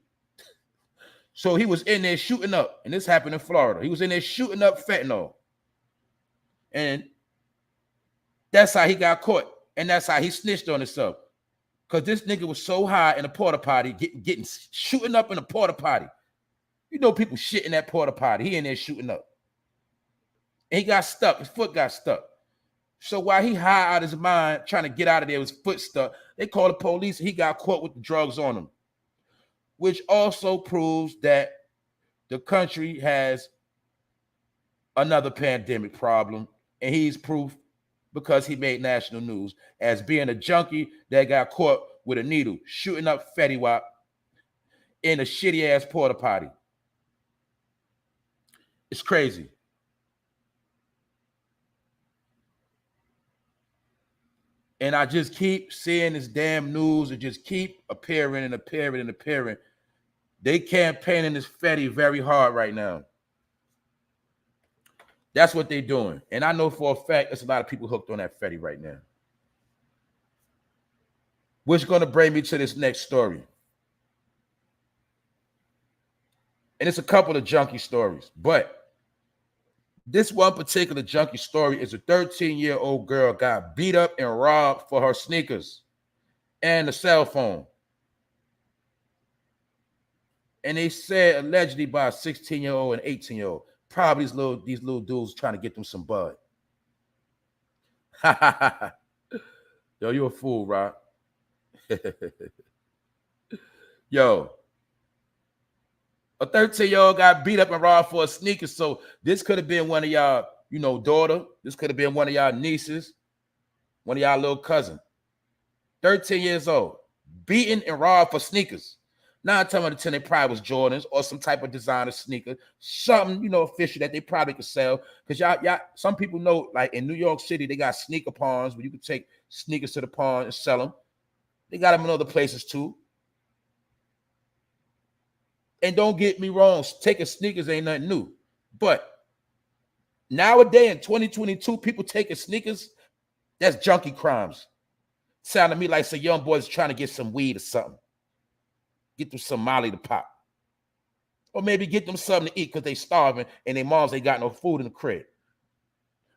So he was in there shooting up, and this happened in Florida. He was in there shooting up fentanyl. And that's how he got caught. And that's how he snitched on himself. Because this nigga was so high in a porta potty, shooting up in a porta potty. You know people shit in that porta potty. He in there shooting up. And he got stuck. His foot got stuck. So while he high out of his mind, trying to get out of there, his foot stuck, they called the police, and he got caught with the drugs on him. Which also proves that the country has another pandemic problem. And he's proof because he made national news as being a junkie that got caught with a needle, shooting up Fetty Wap in a shitty-ass porta potty. It's crazy. And I just keep seeing this damn news. It just keep appearing and appearing and appearing. They campaigning this Fetty very hard right now. That's what they're doing. And I know for a fact there's a lot of people hooked on that Fetty right now. Which is going to bring me to this next story. And it's a couple of junkie stories. But this one particular junkie story is a 13-year-old girl got beat up and robbed for her sneakers and a cell phone. And they said allegedly by a 16-year-old and 18-year-old. Probably these little dudes trying to get them some bud. Yo, you a fool, Rock. Yo, a 13-year-old got beat up and robbed for a sneaker. So this could have been one of y'all, daughter. This could have been one of y'all nieces, one of y'all little cousin. 13 years old, beaten and robbed for sneakers. 9 times out of 10, they probably was Jordans or some type of designer sneaker, something, official that they probably could sell. Because y'all, some people know, like in New York City, they got sneaker pawns where you can take sneakers to the pawn and sell them. They got them in other places too. And don't get me wrong, taking sneakers ain't nothing new. But nowadays in 2022, people taking sneakers, that's junkie crimes. Sound to me like some young boys trying to get some weed or something. Get them some Molly to pop. Or maybe get them something to eat because they starving and their moms ain't got no food in the crib.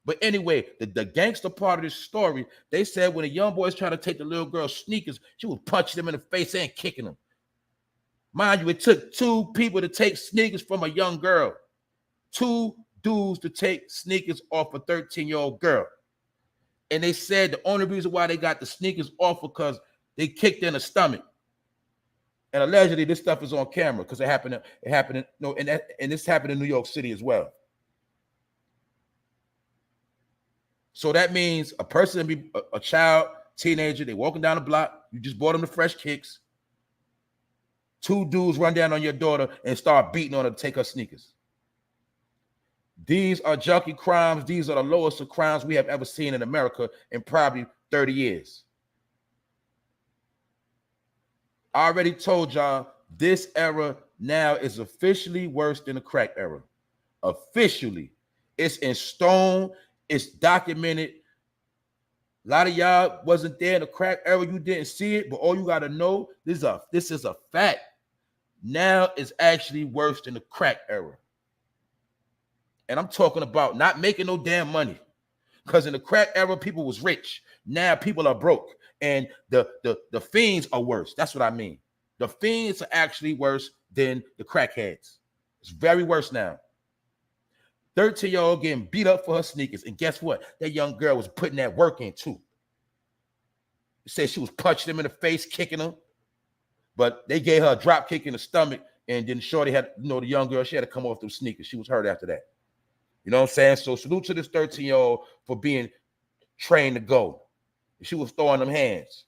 But anyway, the gangster part of this story, they said when a young boy is trying to take the little girl's sneakers, she was punching them in the face and kicking them. Mind you, it took 2 people to take sneakers from a young girl. 2 dudes to take sneakers off a 13-year-old girl. And they said the only reason why they got the sneakers off because they kicked in the stomach. And allegedly, this stuff is on camera because it happened. And this happened in New York City as well. So that means a person, be a child, teenager, they walking down the block. You just bought them the fresh kicks. 2 dudes run down on your daughter and start beating on her to take her sneakers. These are junkie crimes. These are the lowest of crimes we have ever seen in America in probably 30 years. I already told y'all this era now is officially worse than the crack era. Officially. It's in stone. It's documented. A lot of y'all wasn't there in the crack era. You didn't see it, but all you got to know, this is a fact. Now it's actually worse than the crack era. And I'm talking about not making no damn money. Because in the crack era, people was rich. Now people are broke. And the fiends are worse. That's what I mean. The fiends are actually worse than the crackheads. It's very worse now. 13-year-old getting beat up for her sneakers. And guess what? That young girl was putting that work in too. They said she was punching him in the face, kicking him. But they gave her a drop kick in the stomach. And then shorty had, the young girl, she had to come off those sneakers. She was hurt after that. You know what I'm saying? So salute to this 13-year-old for being trained to go. She was throwing them hands.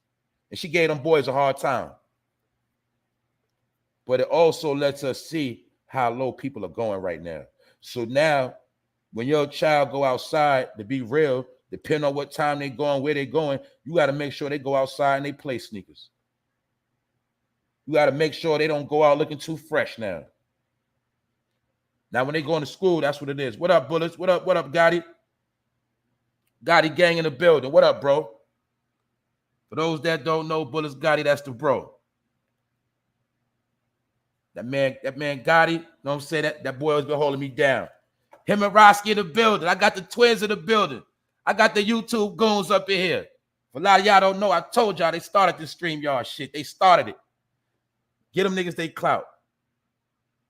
And she gave them boys a hard time. But it also lets us see how low people are going right now. So now, when your child go outside, to be real, depending on what time they're going, where they're going, you got to make sure they go outside and they play sneakers. You got to make sure they don't go out looking too fresh now. Now, when they go into school, that's what it is. What up, Bullets? What up, Gotti? Gotti gang in the building. What up, bro? For those that don't know, Bullets Gotti, that's the bro. That man Gotti, you know what I'm saying? That boy has been holding me down. Him and Roski in the building. I got the twins in the building. I got the YouTube goons up in here. For a lot of y'all don't know, I told y'all they started this StreamYard shit. They started it. Get them niggas they clout.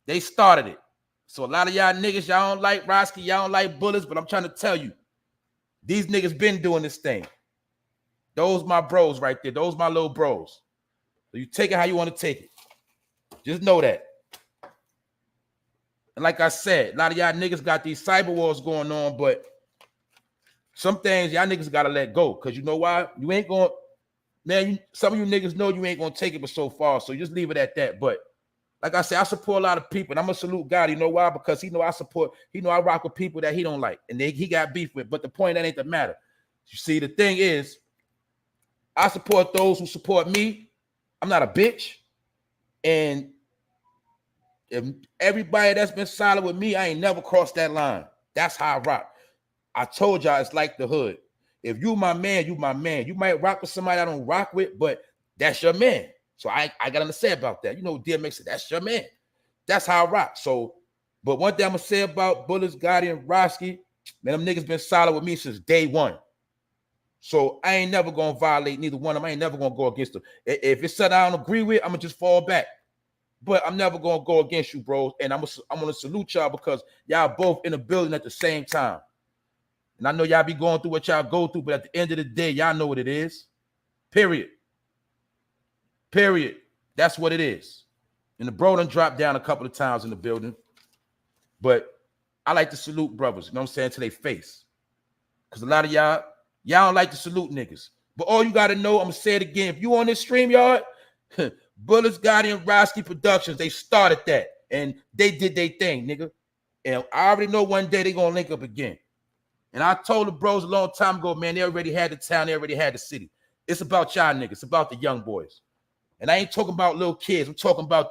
They started it. So a lot of y'all niggas, y'all don't like Roski, y'all don't like Bullets, but I'm trying to tell you, these niggas been doing this thing. Those my bros right there. Those my little bros. So you take it how you want to take it. Just know that. And like I said, a lot of y'all niggas got these cyber wars going on, but some things y'all niggas got to let go. Because you know why? You ain't going, man, some of you niggas know you ain't going to take it but so far. So just leave it at that. But like I said, I support a lot of people. And I'm going to salute God. You know why? Because he know I rock with people that he don't like. And he got beef with. But the point, that ain't the matter. You see, the thing is, I support those who support me. I'm not a bitch. And if everybody that's been solid with me, I ain't never crossed that line. That's how I rock. I told y'all it's like the hood. If you my man, you my man. You might rock with somebody I don't rock with, but that's your man. So I got nothing to say about that. You know, DMX said, that's your man. That's how I rock. So, but one thing I'm going to say about Bullets, Gotti, and Roski, man, them niggas been solid with me since day one. So I ain't never going to violate neither one of them. I ain't never going to go against them. If it's something I don't agree with, I'm going to just fall back. But I'm never going to go against you, bros. And I'm going to salute y'all because y'all both in the building at the same time. And I know y'all be going through what y'all go through, but at the end of the day, y'all know what it is. Period. Period. That's what it is. And the bro done dropped down a couple of times in the building. But I like to salute brothers, you know what I'm saying, to their face. Because a lot of y'all don't like to salute niggas. But all you got to know, I'm going to say it again. If you on this StreamYard, Bullets, Gotti, and Roski Productions, they started that. And they did their thing, nigga. And I already know one day they going to link up again. And I told the bros a long time ago, man, they already had the town. They already had the city. It's about y'all niggas. It's about the young boys. And I ain't talking about little kids. I'm talking about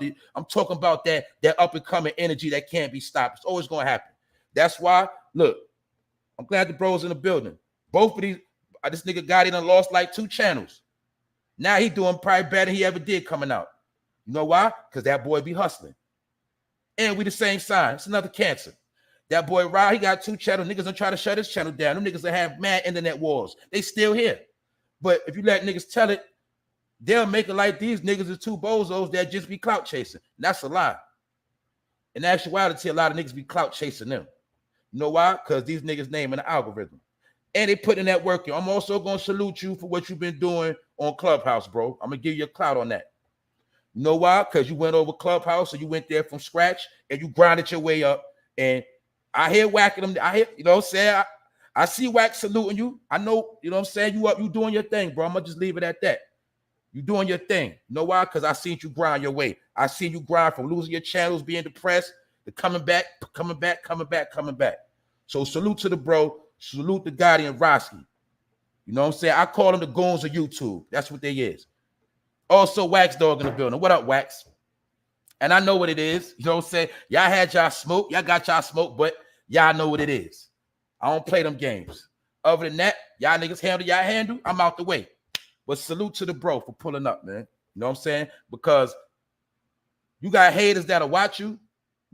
that up and coming energy that can't be stopped. It's always going to happen. That's why, look, I'm glad the bros in the building. Both of these, this nigga Gotti done lost like 2 channels. Now he doing probably better than he ever did coming out. You know why? Because that boy be hustling. And we the same sign. It's another cancer. That boy Rod, he got 2 channels. Niggas don't try to shut his channel down. Them niggas that have mad internet wars. They still here. But if you let niggas tell it, they'll make it like these niggas are 2 bozos that just be clout chasing. And that's a lie. In actuality, a lot of niggas be clout chasing them. You know why? Because these niggas name in the algorithm. And they put in that work. I'm also going to salute you for what you've been doing on Clubhouse, bro. I'm going to give you a clout on that. You know why? Because you went over Clubhouse, so you went there from scratch, and you grinded your way up. And I hear whacking them. I hear, you know what I'm saying? I see Wack saluting you. I know, you know what I'm saying? You up, you doing your thing, bro. I'm going to just leave it at that. You doing your thing. You know why? Because I seen you grind your way. I seen you grind from losing your channels, being depressed, to coming back. So salute to the bro. Salute the Gotti and Roski. You know what I'm saying? I call them the goons of YouTube. That's what they is. Also, Wax Dog in the building. What up, Wax? And I know what it is. You know what I'm saying? Y'all had y'all smoke. Y'all got y'all smoke, but y'all know what it is. I don't play them games. Other than that, y'all niggas handle y'all handle. I'm out the way. But salute to the bro for pulling up, man. You know what I'm saying? Because you got haters that'll watch you.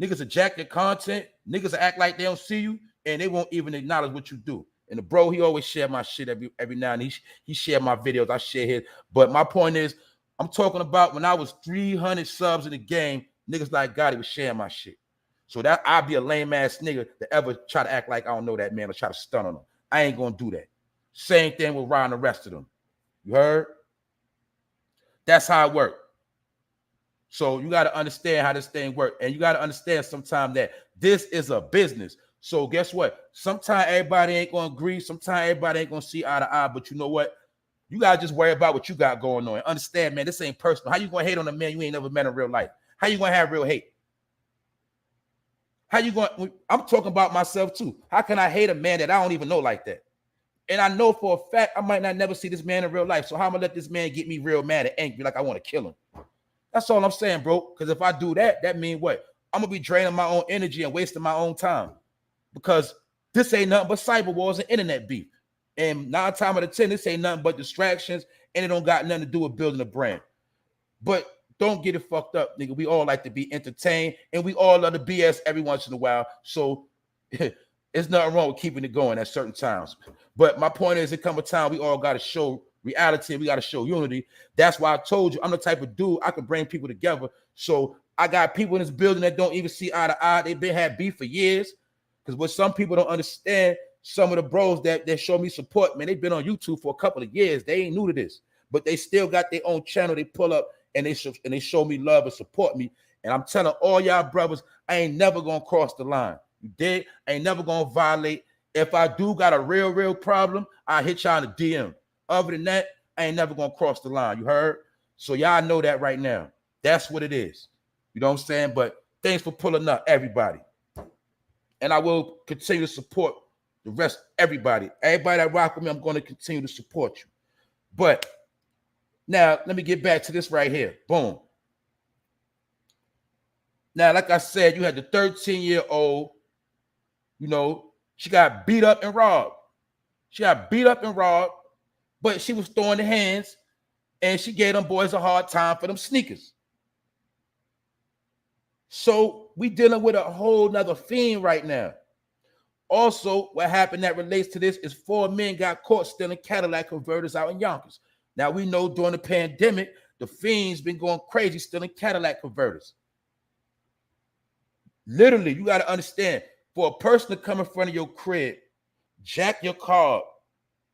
Niggas will jack your content. Niggas will act like they don't see you, and they won't even acknowledge what you do. And the bro, he always share my shit every now and then. He share my videos. I share his. But my point is, I'm talking about when I was 300 subs in the game, niggas like Gotti was sharing my shit. So that I'd be a lame ass nigga to ever try to act like I don't know that man or try to stun on him. I ain't gonna do that. Same thing with Ryan and the rest of them. You heard? That's how it works. So you got to understand how this thing works. And you got to understand sometimes that this is a business. So guess what? Sometimes everybody ain't going to agree. Sometimes everybody ain't going to see eye to eye. But you know what? You got to just worry about what you got going on. Understand, man, this ain't personal. How you going to hate on a man you ain't never met in real life? How you going to have real hate? How you going? I'm talking about myself too. How can I hate a man that I don't even know like that? And I know for a fact I might not never see this man in real life. So how am I gonna let this man get me real mad and angry like I want to kill him? That's all I'm saying, bro. Because if I do that, that means what? I'm gonna be draining my own energy and wasting my own time. Because this ain't nothing but cyber wars and internet beef. And 9 times out of 10, this ain't nothing but distractions, and it don't got nothing to do with building a brand. But don't get it fucked up, nigga. We all like to be entertained, and we all love the BS every once in a while. So there's nothing wrong with keeping it going at certain times. But my point is, there come a time we all got to show reality. We got to show unity. That's why I told you I'm the type of dude I can bring people together. So I got people in this building that don't even see eye to eye. They've been had beef for years. Because what some people don't understand, some of the bros that show me support, man, they've been on YouTube for a couple of years. They ain't new to this, but they still got their own channel. They pull up and they show me love and support me. And I'm telling all y'all brothers, I ain't never gonna cross the line. You dig? I ain't never gonna violate. If I do got a real problem, I hit y'all in the DM. Other than that, I ain't never gonna cross the line. You heard? So y'all know that right now. That's what it is. You know what I'm saying? But thanks for pulling up, everybody. And I will continue to support the rest, everybody. Everybody that rock with me, I'm going to continue to support you. But now, let me get back to this right here. Boom. Now, like I said, you had the 13-year-old, you know, she got beat up and robbed. But she was throwing the hands, and she gave them boys a hard time for them sneakers. So we dealing with a whole nother fiend right now. Also, what happened that relates to this is 4 men got caught stealing Cadillac converters out in Yonkers. Now, we know during the pandemic, the fiends been going crazy stealing Cadillac converters. Literally, you got to understand, for a person to come in front of your crib, jack your car,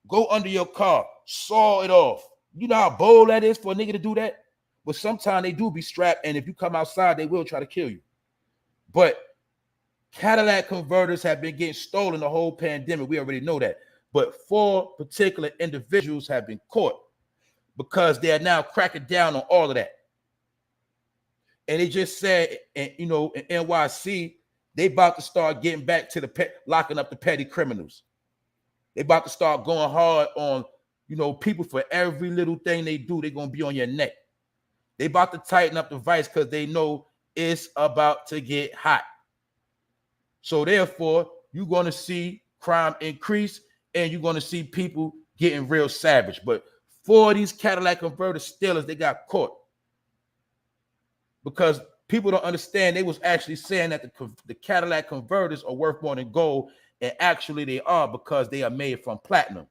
go under your car, saw it off. You know how bold that is for a nigga to do that? But sometimes they do be strapped, and if you come outside, they will try to kill you. But Cadillac converters have been getting stolen the whole pandemic. We already know that. But 4 particular individuals have been caught because they are now cracking down on all of that. And they just said, and you know, in NYC, they about to start getting back to locking up the petty criminals. They about to start going hard on, you know, people for every little thing they do. They're going to be on your neck. They about to tighten up the vice because they know it's about to get hot. So therefore, you're going to see crime increase and you're going to see people getting real savage. But 4 of these Cadillac converter stealers, they got caught. Because people don't understand, they was actually saying that the Cadillac converters are worth more than gold, and actually they are because they are made from platinum.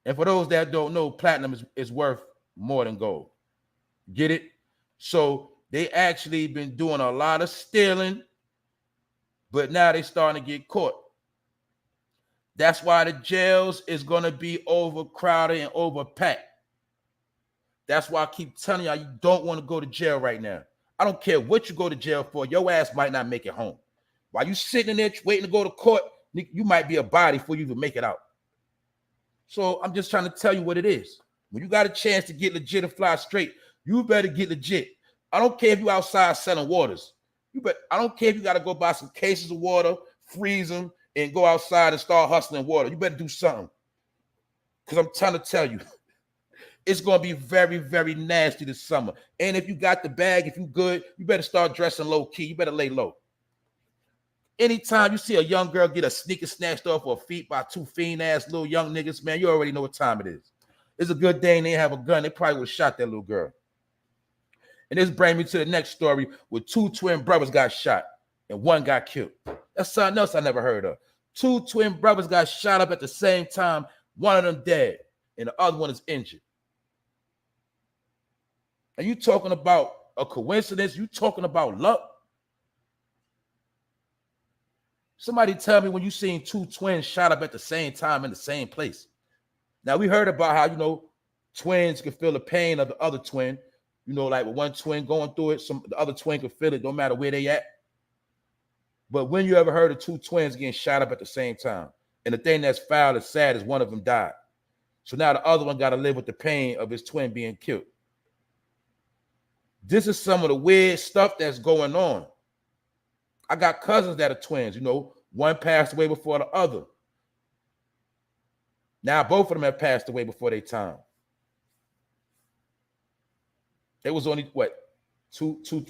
And for those that don't know, platinum is worth more than gold. Get it? So they actually been doing a lot of stealing, but now they starting to get caught. That's why the jails is going to be overcrowded and overpacked. That's why I keep telling y'all, you don't want to go to jail right now. I don't care what you go to jail for. Your ass might not make it home. While you sitting there waiting to go to court, you might be a body before you even make it out. So I'm just trying to tell you what it is. When you got a chance to get legit and fly straight, you better get legit. I don't care if you outside selling waters. I don't care if you got to go buy some cases of water, freeze them, and go outside and start hustling water. You better do something. Because I'm trying to tell you, it's going to be very, very nasty this summer. And if you got the bag, if you good, you better start dressing low key. You better lay low. Anytime you see a young girl get a sneaker snatched off her feet by two fiend-ass little young niggas, man, you already know what time it is. It's a good day and they have a gun. They probably would have shot that little girl. And this brings me to the next story where two twin brothers got shot and one got killed. That's something else I never heard of. Two twin brothers got shot up at the same time. One of them dead and the other one is injured. Are you talking about a coincidence? You talking about luck? Somebody tell me when you seen two twins shot up at the same time in the same place. Now, we heard about how, twins can feel the pain of the other twin. Like with one twin going through it, the other twin can feel it, no matter where they at. But when you ever heard of two twins getting shot up at the same time? And the thing that's foul and sad is one of them died. So now the other one got to live with the pain of his twin being killed. This is some of the weird stuff that's going on. I got cousins that are twins, one passed away before the other. Now both of them have passed away before their time. They was only, 3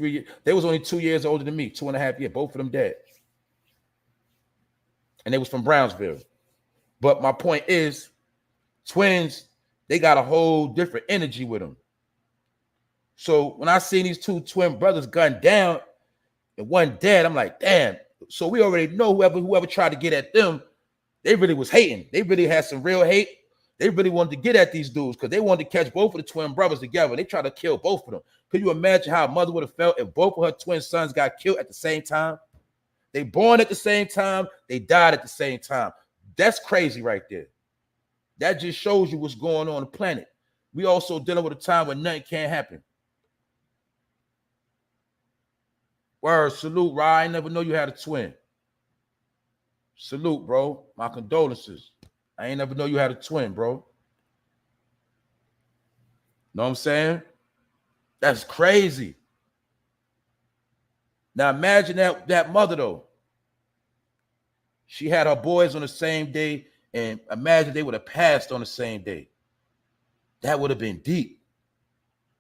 years? They was only 2 years older than me, 2.5 years. Both of them dead. And they was from Brownsville. But my point is, twins, they got a whole different energy with them. So when I seen these two twin brothers gunned down and one dead, I'm like, damn. So we already know whoever tried to get at them, they really was hating. They really had some real hate. They really wanted to get at these dudes because they wanted to catch both of the twin brothers together. They tried to kill both of them. Could you imagine how a mother would have felt if both of her twin sons got killed at the same time? They born at the same time. They died at the same time. That's crazy right there. That just shows you what's going on the planet. We also dealing with a time when nothing can't happen. Word, salute, Ryan. I never know you had a twin. Salute, bro. My condolences. I ain't never know you had a twin, bro. Know what I'm saying? That's crazy. Now imagine that mother, though. She had her boys on the same day, and imagine they would have passed on the same day. That would have been deep.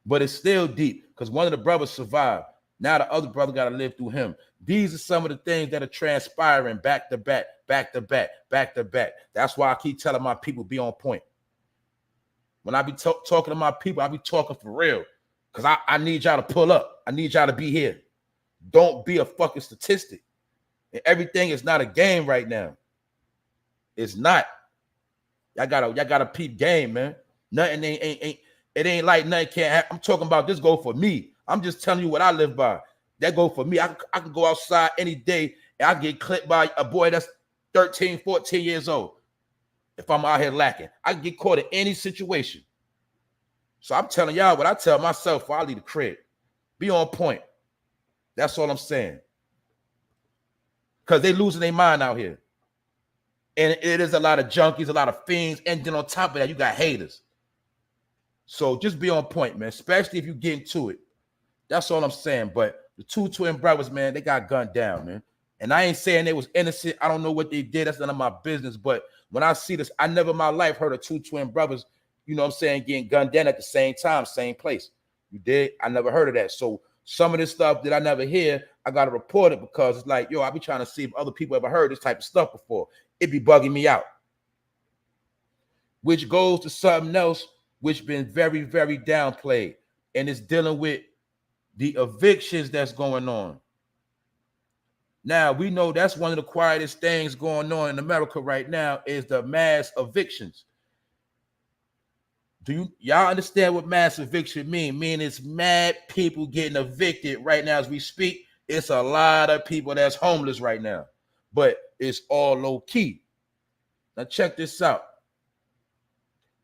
But it's still deep because one of the brothers survived. Now the other brother got to live through him. These are some of the things that are transpiring back to back, back to back, back to back. That's why I keep telling my people be on point. When I be talking to my people, I be talking for real because I need y'all to pull up. I need y'all to be here. Don't be a fucking statistic. And everything is not a game right now. It's not. Y'all gotta peep game, man. Nothing it ain't like nothing can't happen. I'm talking about this go for me. I'm just telling you what I live by. That go for me. I can go outside any day and I get clipped by a boy that's 13, 14 years old. If I'm out here lacking, I can get caught in any situation. So I'm telling y'all what I tell myself before I leave the crib. Be on point. That's all I'm saying. Because they losing their mind out here. And it is a lot of junkies, a lot of fiends. And then on top of that, you got haters. So just be on point, man. Especially if you get into it. That's all I'm saying. But the two twin brothers, man, they got gunned down, man. And I ain't saying they was innocent. I don't know what they did. That's none of my business. But when I see this, I never in my life heard of two twin brothers, you know what I'm saying, getting gunned down at the same time, same place. You did? I never heard of that. So some of this stuff that I never hear, I got to report it because it's like, yo, I be trying to see if other people ever heard this type of stuff before. It be bugging me out. Which goes to something else which been very, very downplayed. And it's dealing with the evictions that's going on. Now, we know that's one of the quietest things going on in America right now is the mass evictions. Do y'all understand what mass eviction mean? Meaning it's mad people getting evicted right now as we speak. It's a lot of people that's homeless right now, but it's all low key. Now check this out.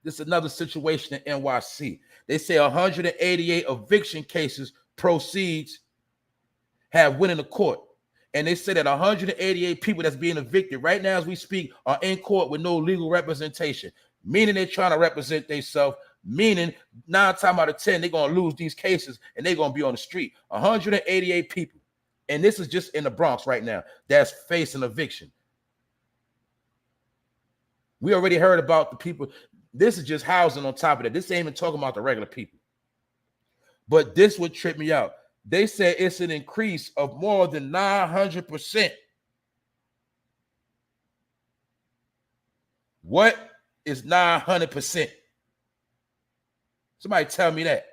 This is another situation in NYC. They say 188 eviction cases proceeds have went into court. And they said that 188 people that's being evicted right now as we speak are in court with no legal representation, meaning they're trying to represent themselves, meaning 9 times out of 10, they're going to lose these cases and they're going to be on the street. 188 people. And this is just in the Bronx right now that's facing eviction. We already heard about the people. This is just housing on top of that. This ain't even talking about the regular people. But this would trip me out. They said it's an increase of more than 900%. What is 900%? Somebody tell me that.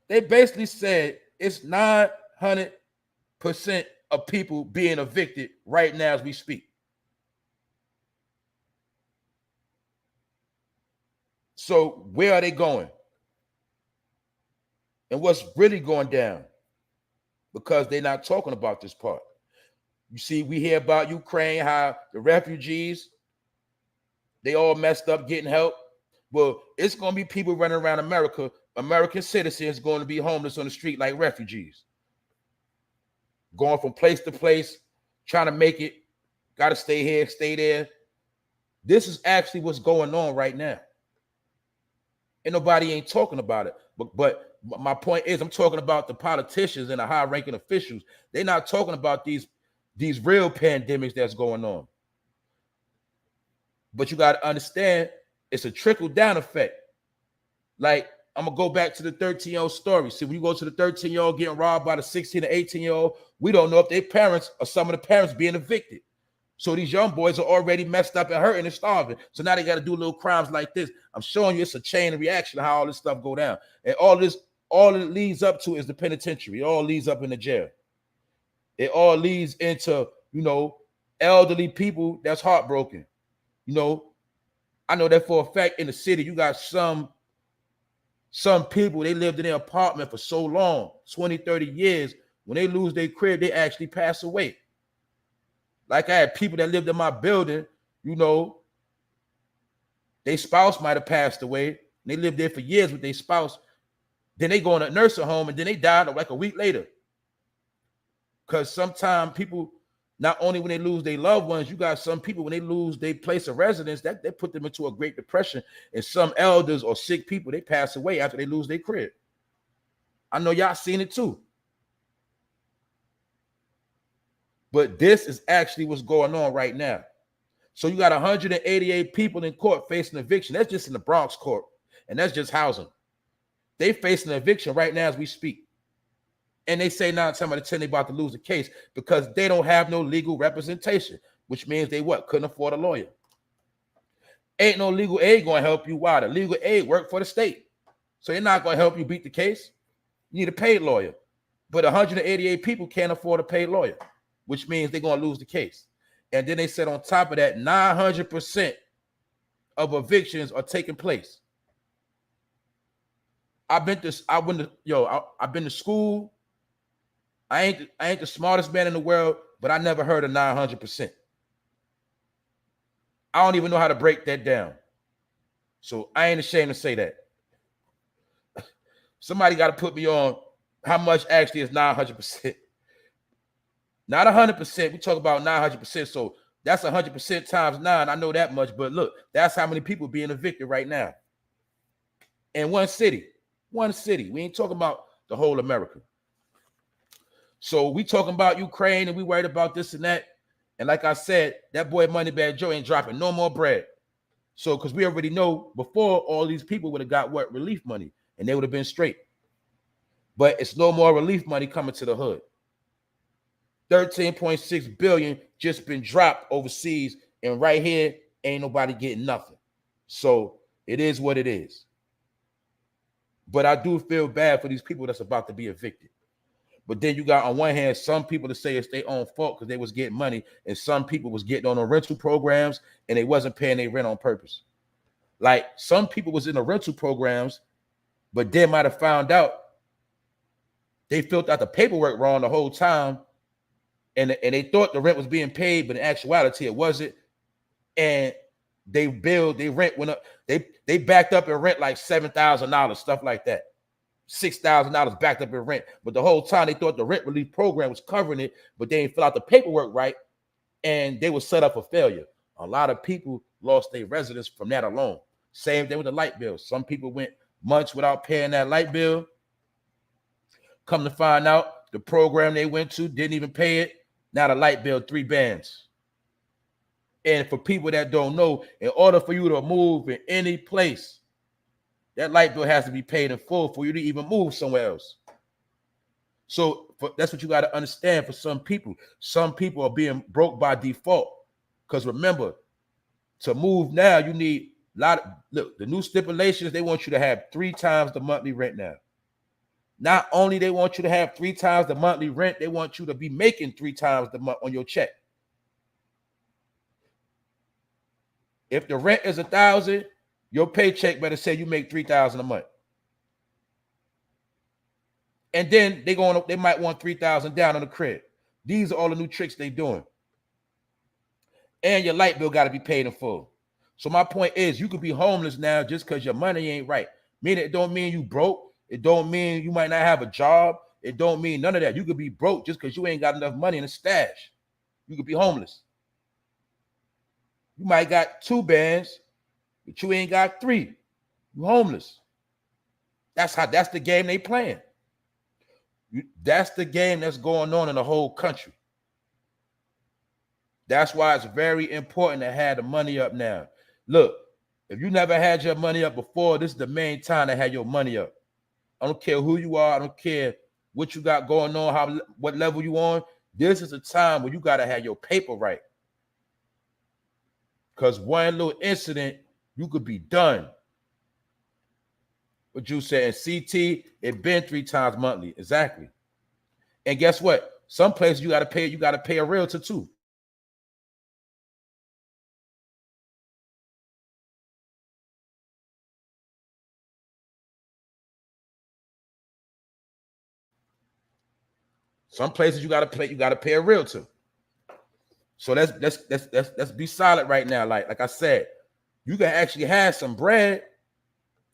They basically said it's 900% of people being evicted right now as we speak. So where are they going? And what's really going down? Because they're not talking about this part. You see, we hear about Ukraine, how the refugees, they all messed up getting help. Well, it's going to be people running around America, American citizens going to be homeless on the street like refugees. Going from place to place, trying to make it, got to stay here, stay there. This is actually what's going on right now. And nobody ain't talking about it. But my point is, I'm talking about the politicians and the high-ranking officials. They're not talking about these real pandemics that's going on. But you got to understand, it's a trickle-down effect. Like, I'm going to go back to the 13-year-old story. See, when you go to the 13-year-old getting robbed by the 16 or 18-year-old, we don't know if their parents or some of the parents being evicted. So these young boys are already messed up and hurting and starving. So now they got to do little crimes like this. I'm showing you it's a chain of reaction of how all this stuff go down. And all it leads up to is the penitentiary. It all leads up in the jail. It all leads into, elderly people that's heartbroken. I know that for a fact in the city, you got some people, they lived in their apartment for so long, 20, 30 years. When they lose their crib, they actually pass away. Like I had people that lived in my building, their spouse might have passed away. And they lived there for years with their spouse. Then they go in a nursing home and then they died like a week later. Because sometimes people, not only when they lose their loved ones, you got some people when they lose their place of residence, that they put them into a Great Depression. And some elders or sick people, they pass away after they lose their crib. I know y'all seen it too. But this is actually what's going on right now. So you got 188 people in court facing eviction. That's just in the Bronx court. And that's just housing. They facing eviction right now as we speak. And they say 9 times out of 10 they about to lose the case because they don't have no legal representation, which means they couldn't afford a lawyer. Ain't no legal aid going to help you. Why? The legal aid work for the state. So they're not going to help you beat the case. You need a paid lawyer. But 188 people can't afford a paid lawyer, which means they're going to lose the case. And then they said on top of that, 900% of evictions are taking place. I've been to school. I ain't the smartest man in the world, but I never heard of 900%. I don't even know how to break that down. So I ain't ashamed to say that. Somebody got to put me on how much actually is 900%. Not 100%. We talk about 900%. So that's 100% times 9. I know that much. But look, that's how many people being evicted right now. In one city. One city. We ain't talking about the whole America. So we talking about Ukraine and we worried about this and that. And like I said, that boy Moneybag Joe ain't dropping no more bread. So because we already know before all these people would have got relief money and they would have been straight. But it's no more relief money coming to the hood. 13.6 billion just been dropped overseas, and right here ain't nobody getting nothing. So it is what it is. But I do feel bad for these people that's about to be evicted. But then you got on one hand some people to say it's their own fault because they was getting money, and some people was getting on the rental programs and they wasn't paying their rent on purpose. Like some people was in the rental programs, but they might have found out they filled out the paperwork wrong the whole time. And they thought the rent was being paid, but in actuality, it wasn't. And they rent went up. They backed up in rent like $7,000, stuff like that. $6,000 backed up in rent. But the whole time they thought the rent relief program was covering it, but they didn't fill out the paperwork right. And they were set up for failure. A lot of people lost their residence from that alone. Same thing with the light bill. Some people went months without paying that light bill. Come to find out, the program they went to didn't even pay it. Now the light bill, 3 bands. And for people that don't know, in order for you to move in any place, that light bill has to be paid in full for you to even move somewhere else. So that's what you got to understand. For some people are being broke by default. Because remember, to move now, you need look, the new stipulations, they want you to have 3 times the monthly rent now. Not only they want you to have 3 times the monthly rent, they want you to be making 3 times the month on your check. If the rent is $1,000, your paycheck better say you make $3,000 a month. And then they might want $3,000 down on the crib. These are all the new tricks they doing. And your light bill got to be paid in full. So my point is, you could be homeless now just because your money ain't right. Meaning it don't mean you broke. It don't mean you might not have a job. It don't mean none of that. You could be broke just because you ain't got enough money in a stash. You could be homeless. You might got 2 bands, but you ain't got 3. You homeless. That's the game they playing. That's the game that's going on in the whole country. That's why it's very important to have the money up now. Look, if you never had your money up before, this is the main time to have your money up. I don't care who you are. I don't care what you got going on, what level you on. This is a time where you got to have your paper right. Because one little incident, you could be done. What you said in CT, it been 3 times monthly. Exactly. And guess what? Some places you got to pay a realtor too. Some places you got to pay a realtor. So let's be solid right now. Like I said, you can actually have some bread,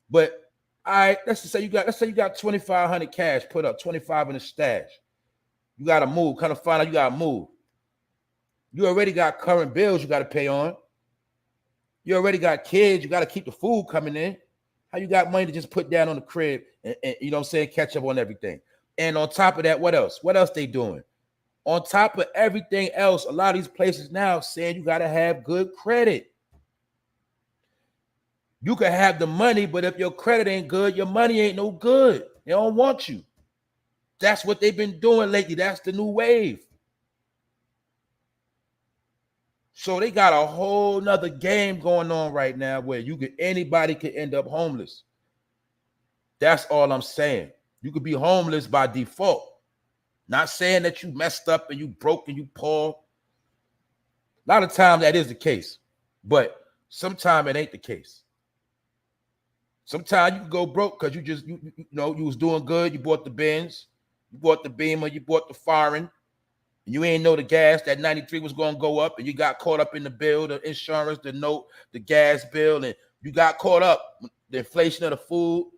but let's say you got $2,500 cash put up, 25 in the stash. You got to move. Kind of find out you got to move. You already got current bills you got to pay on. You already got kids. You got to keep the food coming in. How you got money to just put down on the crib and you know what I'm saying, catch up on everything. And on top of that, what else? What else they doing? On top of everything else, a lot of these places now saying you got to have good credit. You can have the money, but if your credit ain't good, your money ain't no good. They don't want you. That's what they've been doing lately. That's the new wave. So they got a whole nother game going on right now where anybody could end up homeless. That's all I'm saying. You could be homeless by default. Not saying that you messed up and you broke and you poor. A lot of times that is the case, but sometimes it ain't the case. Sometimes you can go broke because you was doing good. You bought the Benz, you bought the Beamer, you bought the Foreign. And you ain't know the gas, that 93 was going to go up, and you got caught up in the bill, the insurance, the note, the gas bill, and you got caught up the inflation of the food.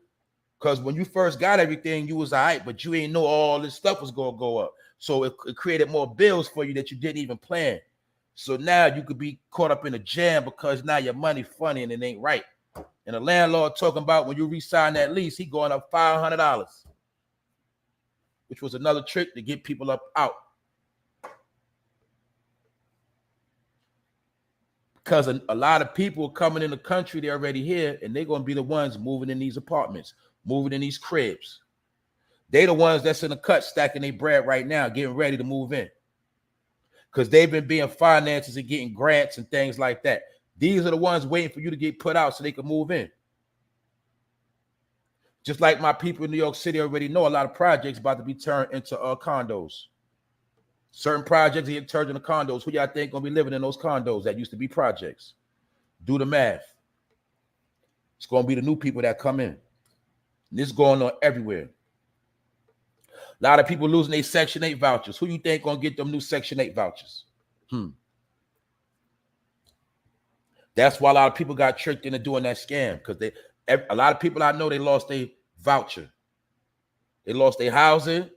Because when you first got everything, you was all right, but you ain't know all this stuff was going to go up. So it created more bills for you that you didn't even plan. So now you could be caught up in a jam because now your money funny and it ain't right. And the landlord talking about when you re-sign that lease, he going up $500, which was another trick to get people out. Because a lot of people coming in the country, they're already here, and they're going to be the ones moving in these apartments, moving in these cribs. They the ones that's in the cut stacking their bread right now, getting ready to move in. Because they've been being finances and getting grants and things like that. These are the ones waiting for you to get put out so they can move in. Just like my people in New York City already know, a lot of projects about to be turned into condos. Certain projects get turned into condos. Who y'all think gonna be living in those condos that used to be projects? Do the math. It's gonna be the new people that come in. And this is going on everywhere. A lot of people losing their Section 8 vouchers. Who you think gonna get them new Section 8 vouchers? That's why a lot of people got tricked into doing that scam, because a lot of people I know, they lost their voucher. They lost their housing.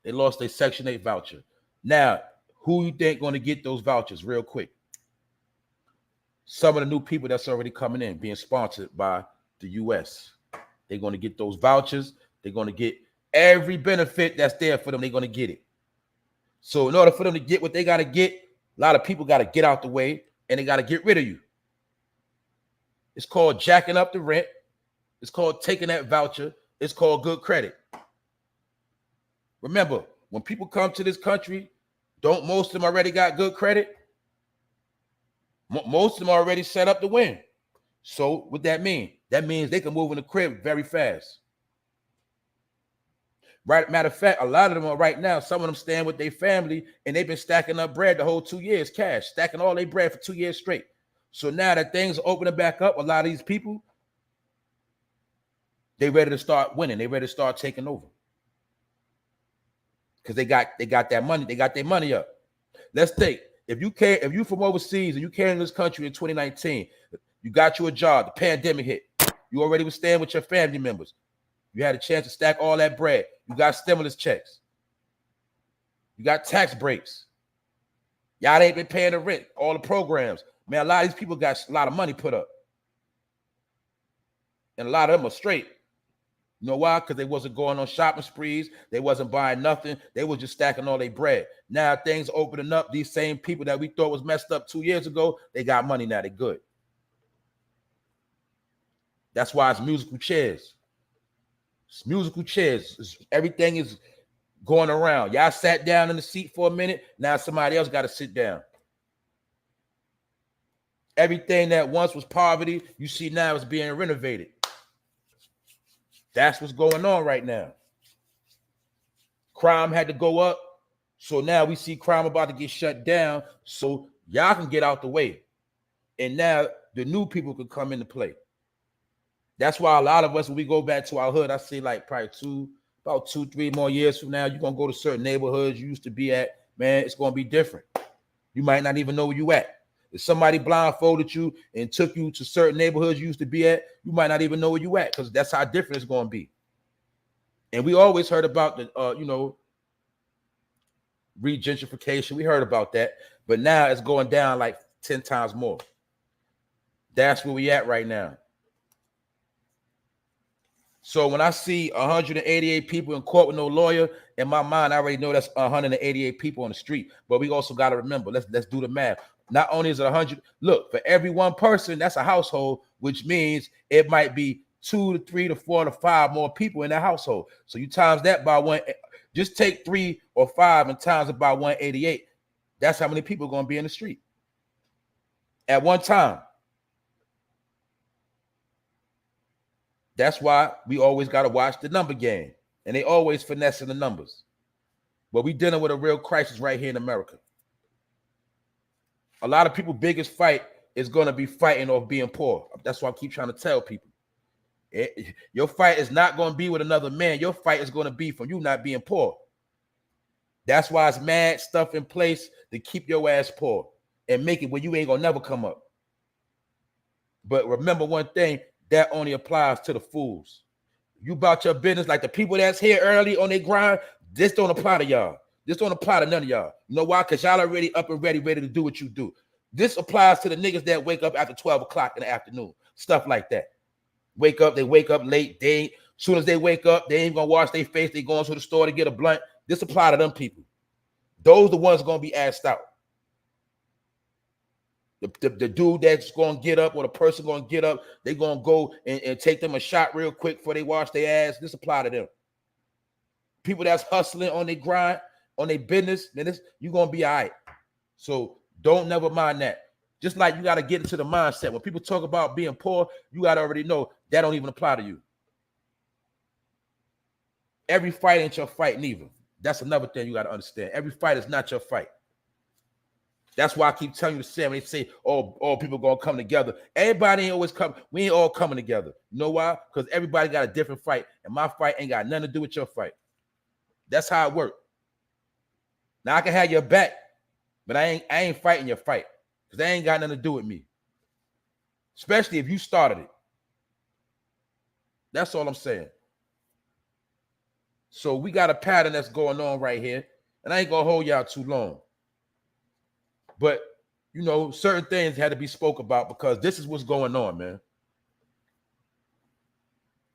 They lost their Section 8 voucher. Now, who you think going to get those vouchers real quick? some of the new people that's already coming in, being sponsored by the U.S. They're going to get those vouchers. They're going to get every benefit that's there for them. They're going to get it. So in order for them to get what they got to get, a lot of people got to get out the way, and they got to get rid of you. It's called jacking up the rent. It's called taking that voucher. It's called good credit. Remember, when people come to this country, don't most of them already got good credit? Most of them are already set up to win. So what that mean? That means they can move in the crib very fast. Right, matter of fact, a lot of them are right now, some of them staying with their family, and they've been stacking up bread the whole 2 years, cash, stacking all their bread for 2 years straight. So now that things are opening back up, a lot of these people, they ready to start winning. They ready to start taking over. Because they got that money, they got their money up. Let's think, if you from overseas and you came in this country in 2019, you got you a job, the pandemic hit, you already was staying with your family members. You had a chance to stack all that bread. You got stimulus checks. You got tax breaks. Y'all ain't been paying the rent, all the programs. Man, a lot of these people got a lot of money put up. And a lot of them are straight. You know why? Because they wasn't going on shopping sprees. They wasn't buying nothing. They was just stacking all their bread. Now things opening up. These same people that we thought was messed up 2 years ago, they got money now. They good. That's why it's musical chairs. It's musical chairs. Everything is going around. Y'all sat down in the seat for a minute. Now somebody else got to sit down. Everything that once was poverty, you see now is being renovated. That's what's going on right now. Crime had to go up. So now we see crime about to get shut down. So y'all can get out the way. And now the new people can come into play. That's why a lot of us, when we go back to our hood, I see like probably about 2-3 more years from now, you're going to go to certain neighborhoods you used to be at. Man, it's going to be different. You might not even know where you at. If somebody blindfolded you and took you to certain neighborhoods you used to be at, you might not even know where you at, because that's how different it's going to be. And we always heard about the, regentrification. We heard about that. But now it's going down like 10 times more. That's where we at right now. So when I see 188 people in court with no lawyer, in my mind, I already know that's 188 people on the street. But we also got to remember, let's do the math. Not only is it 100, look, for every one person, that's a household, which means it might be 2 to 3 to 4 to 5 more people in that household. So you times that by one, just take 3 or 5 and times it by 188. That's how many people are going to be in the street at one time. That's why we always got to watch the number game. And they always finessing the numbers. But we dealing with a real crisis right here in America. A lot of people's biggest fight is going to be fighting off being poor. That's why I keep trying to tell people. Your fight is not going to be with another man. Your fight is going to be from you not being poor. That's why it's mad stuff in place to keep your ass poor and make it where you ain't going to never come up. But remember one thing, that only applies to the fools. You about your business, like the people that's here early on their grind, this don't apply to y'all. This don't apply to none of y'all. You know why? Because y'all already up and ready to do what you do. This applies to the niggas that wake up after 12 o'clock in the afternoon. Stuff like that. They wake up late. As soon as they wake up, they ain't gonna wash their face. They going to the store to get a blunt. This apply to them people. Those the ones gonna be asked out. The dude that's going to get up, or the person going to get up, they going to go and take them a shot real quick before they wash their ass. This apply to them. People that's hustling on their grind, on their business, then you're going to be all right. So don't never mind that. Just like you got to get into the mindset. When people talk about being poor, you got to already know that don't even apply to you. Every fight ain't your fight neither. That's another thing you got to understand. Every fight is not your fight. That's why I keep telling you the same. When they say, all people gonna come together. Everybody ain't always come. We ain't all coming together. You know why? Because everybody got a different fight, and my fight ain't got nothing to do with your fight. That's how it works. Now I can have your back, but I ain't fighting your fight, because they ain't got nothing to do with me. Especially if you started it. That's all I'm saying. So we got a pattern that's going on right here, and I ain't gonna hold y'all too long. But you know, certain things had to be spoke about because this is what's going on, man.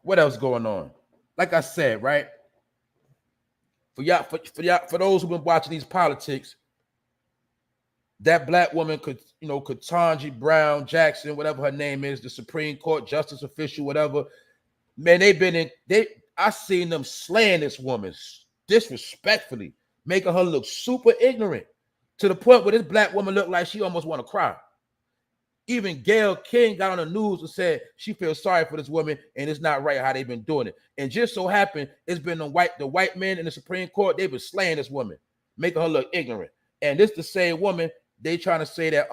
What else going on? Like I said, right? For those who've been watching these politics, that black woman could, you know, Ketanji Brown Jackson, whatever her name is, the Supreme Court justice official, whatever. Man, I seen them slaying this woman disrespectfully, making her look super ignorant to the point where this black woman looked like she almost want to cry. Even Gayle King got on the news and said she feels sorry for this woman and it's not right how they've been doing it. And just so happened, it's been the white men in the Supreme Court, they've been slaying this woman, making her look ignorant. And this the same woman, they trying to say that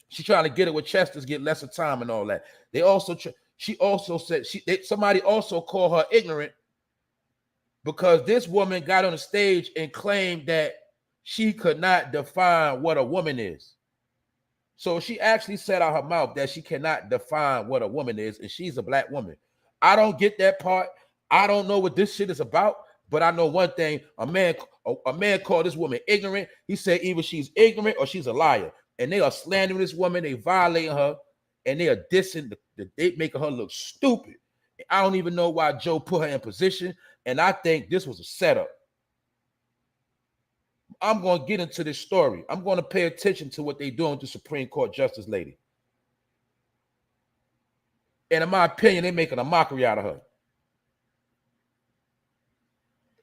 she's trying to get it with Chester's, get lesser time and all that. They also she also said somebody also called her ignorant because this woman got on the stage and claimed that she could not define what a woman is. So she actually said out her mouth that she cannot define what a woman is, and she's a black woman. I don't get that part. I don't know what this shit is about, but I know one thing. A man called this woman ignorant. He said either she's ignorant or she's a liar. And they are slandering this woman. They violating her, and they are dissing. They making her look stupid. I don't even know why Joe put her in position, and I think this was a setup. I'm going to get into this story. I'm going to pay attention to what they're doing with the Supreme Court Justice lady. And in my opinion, they're making a mockery out of her.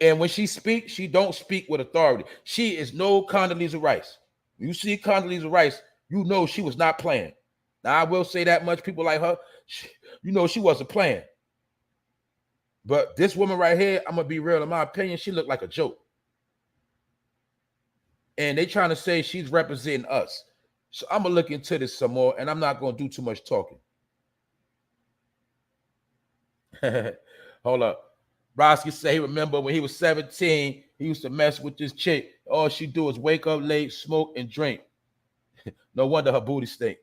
And when she speaks, she don't speak with authority. She is no Condoleezza Rice. When you see Condoleezza Rice, you know she was not playing. Now, I will say that much. People like her, you know she wasn't playing. But this woman right here, I'm going to be real. In my opinion, she looked like a joke. And they trying to say she's representing us. So I'm going to look into this some more, and I'm not going to do too much talking. Hold up. Roski said he remember when he was 17, he used to mess with this chick. All she do is wake up late, smoke, and drink. No wonder her booty stink.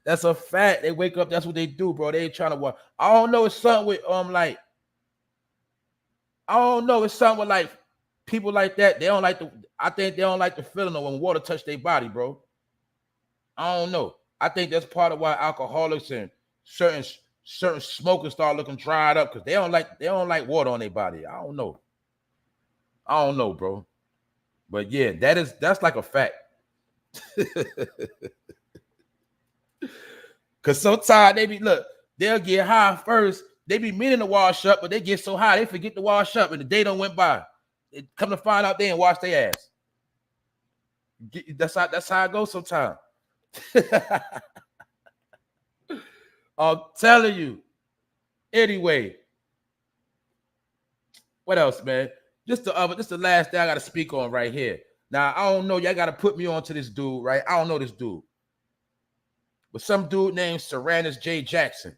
That's a fact. They wake up, that's what they do, bro. They ain't trying to work. I don't know, it's something with I don't know, it's something with like people like that. They don't like I think they don't like the feeling of when water touch their body, bro. I don't know. I think that's part of why alcoholics and certain smokers start looking dried up because they don't like water on their body. I don't know, bro. But yeah, that's like a fact. Cause sometimes they'll get high first. They be meaning to wash up, but they get so high they forget to wash up, and the day don't went by. They come to find out they ain't wash their ass. That's how it goes sometimes. I'm telling you. Anyway, what else, man? This the last thing I got to speak on right here. Now, I don't know. Y'all got to put me on to this dude, right? I don't know this dude. But some dude named Serranus J. Jackson.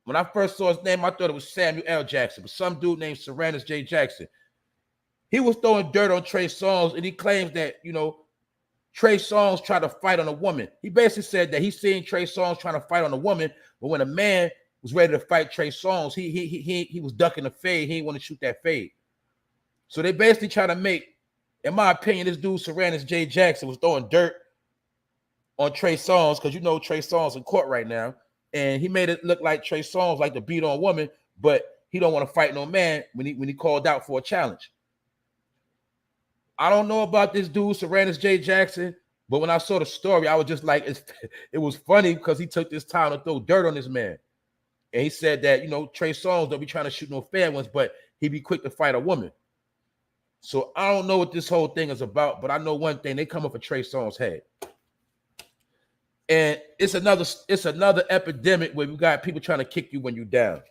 When I first saw his name, I thought it was Samuel L. Jackson. But some dude named Serranus J. Jackson. He was throwing dirt on Trey Songz, and he claims that, Trey Songz tried to fight on a woman. He basically said that he seen Trey Songz trying to fight on a woman, but when a man was ready to fight Trey Songz, he was ducking the fade. He didn't want to shoot that fade. So they basically try to make, in my opinion, this dude Serranus J. Jackson was throwing dirt on Trey Songz because Trey Songz in court right now, and he made it look like Trey Songz like to beat on a woman, but he don't want to fight no man when he called out for a challenge. I don't know about this dude, Serranus J. Jackson, but when I saw the story, I was just like, it was funny because he took this time to throw dirt on this man. And he said that, Trey Songz don't be trying to shoot no fair ones, but he be quick to fight a woman. So I don't know what this whole thing is about, but I know one thing, they come up for Trey Songz' head. And it's another epidemic where we got people trying to kick you when you're down.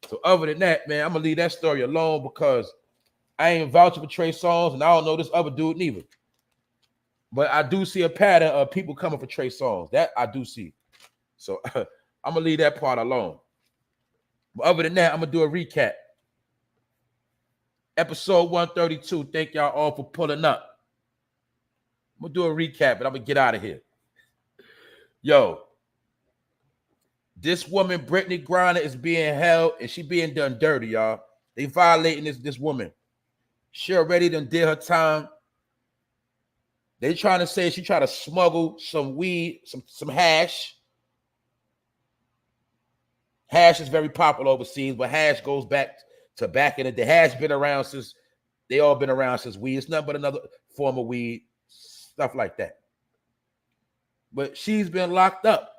So other than that, man, I'm going to leave that story alone because I ain't vouching for Trey Songz, and I don't know this other dude neither. But I do see a pattern of people coming for Trey Songz. That I do see. So I'm going to leave that part alone. But other than that, I'm going to do a recap. Episode 132. Thank y'all all for pulling up. I'm going to do a recap, but I'm going to get out of here. Yo, this woman, Brittney Griner, is being held, and she being done dirty, y'all. They violating this woman. She already done did her time. They trying to say she tried to smuggle some weed, some hash. Hash is very popular overseas, but hash goes back in the day. Hash been around since they all been around since weed. It's nothing but another form of weed, stuff like that. But she's been locked up.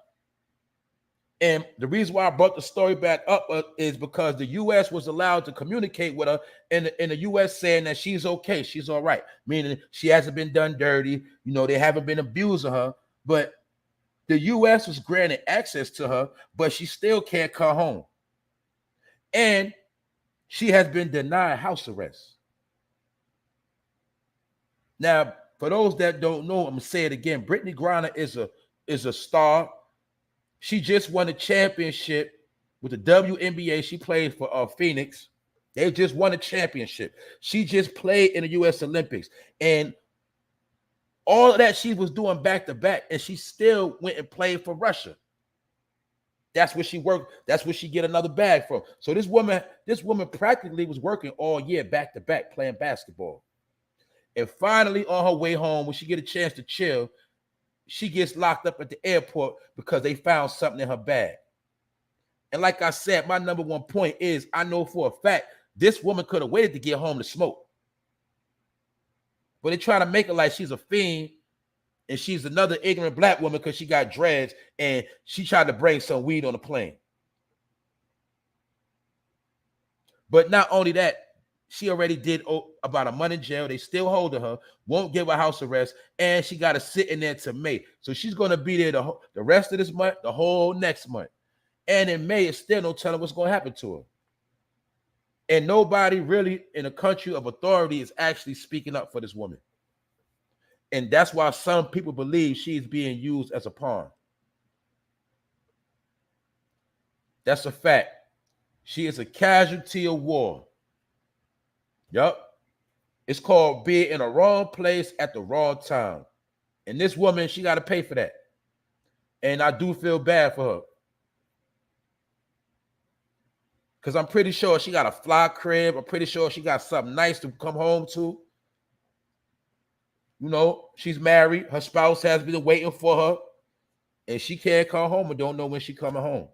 And the reason why I brought the story back up is because the U.S. was allowed to communicate with her in the U.S. saying that she's okay, she's all right, meaning she hasn't been done dirty. You know, they haven't been abusing her, but the U.S. was granted access to her, but she still can't come home. And she has been denied house arrest. Now, for those that don't know, I'm going to say it again. Brittney Griner is a star. She just won a championship with the WNBA. She played for Phoenix. They just won a championship. She just played in the U.S. Olympics. And all of that she was doing back to back, and she still went and played for Russia. That's where she worked. That's where she get another bag from. So this woman practically was working all year back to back playing basketball. And finally, on her way home, when she get a chance to chill, she gets locked up at the airport because they found something in her bag. And like I said, my number one point is I know for a fact this woman could have waited to get home to smoke. But they try to make her like she's a fiend and she's another ignorant black woman because she got dreads and she tried to bring some weed on the plane. But not only that, she already did about a month in jail. They still holding her, won't give her house arrest, and she got to sit in there to May. So she's going to be there the rest of this month, the whole next month. And in May, it's still no telling what's going to happen to her. And nobody really in a country of authority is actually speaking up for this woman. And that's why some people believe she's being used as a pawn. That's a fact. She is a casualty of war. Yup. It's called being in the wrong place at the wrong time. And this woman, she got to pay for that. And I do feel bad for her. Because I'm pretty sure she got a fly crib. I'm pretty sure she got something nice to come home to. You know, she's married. Her spouse has been waiting for her. And she can't come home and don't know when she's coming home.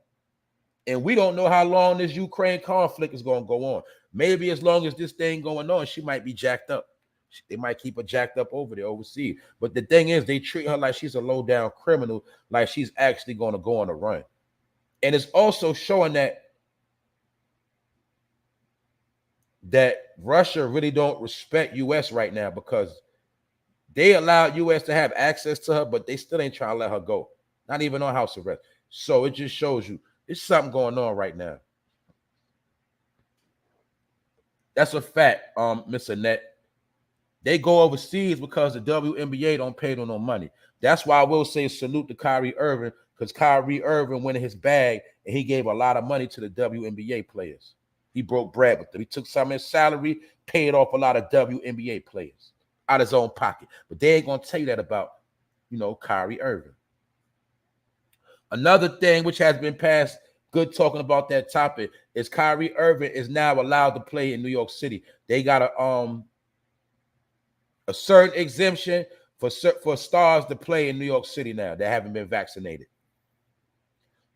And we don't know how long this Ukraine conflict is going to go on. Maybe as long as this thing going on, she might be jacked up. They might keep her jacked up over there overseas. But the thing is, they treat her like she's a low-down criminal, like she's actually going to go on a run. And it's also showing that Russia really don't respect U.S. right now because they allowed U.S. to have access to her, but they still ain't trying to let her go. Not even on house arrest. So it just shows you there's something going on right now. That's a fact, Miss Annette. They go overseas because the WNBA don't pay them no money. That's why I will say salute to Kyrie Irving, because Kyrie Irving went in his bag and he gave a lot of money to the WNBA players. He broke bread with them. He took some of his salary, paid off a lot of WNBA players out of his own pocket. But they ain't going to tell you that about, Kyrie Irving. Another thing which has been passed, good talking about that topic, is Kyrie Irving is now allowed to play in New York City. They got a certain exemption for stars to play in New York City now that haven't been vaccinated.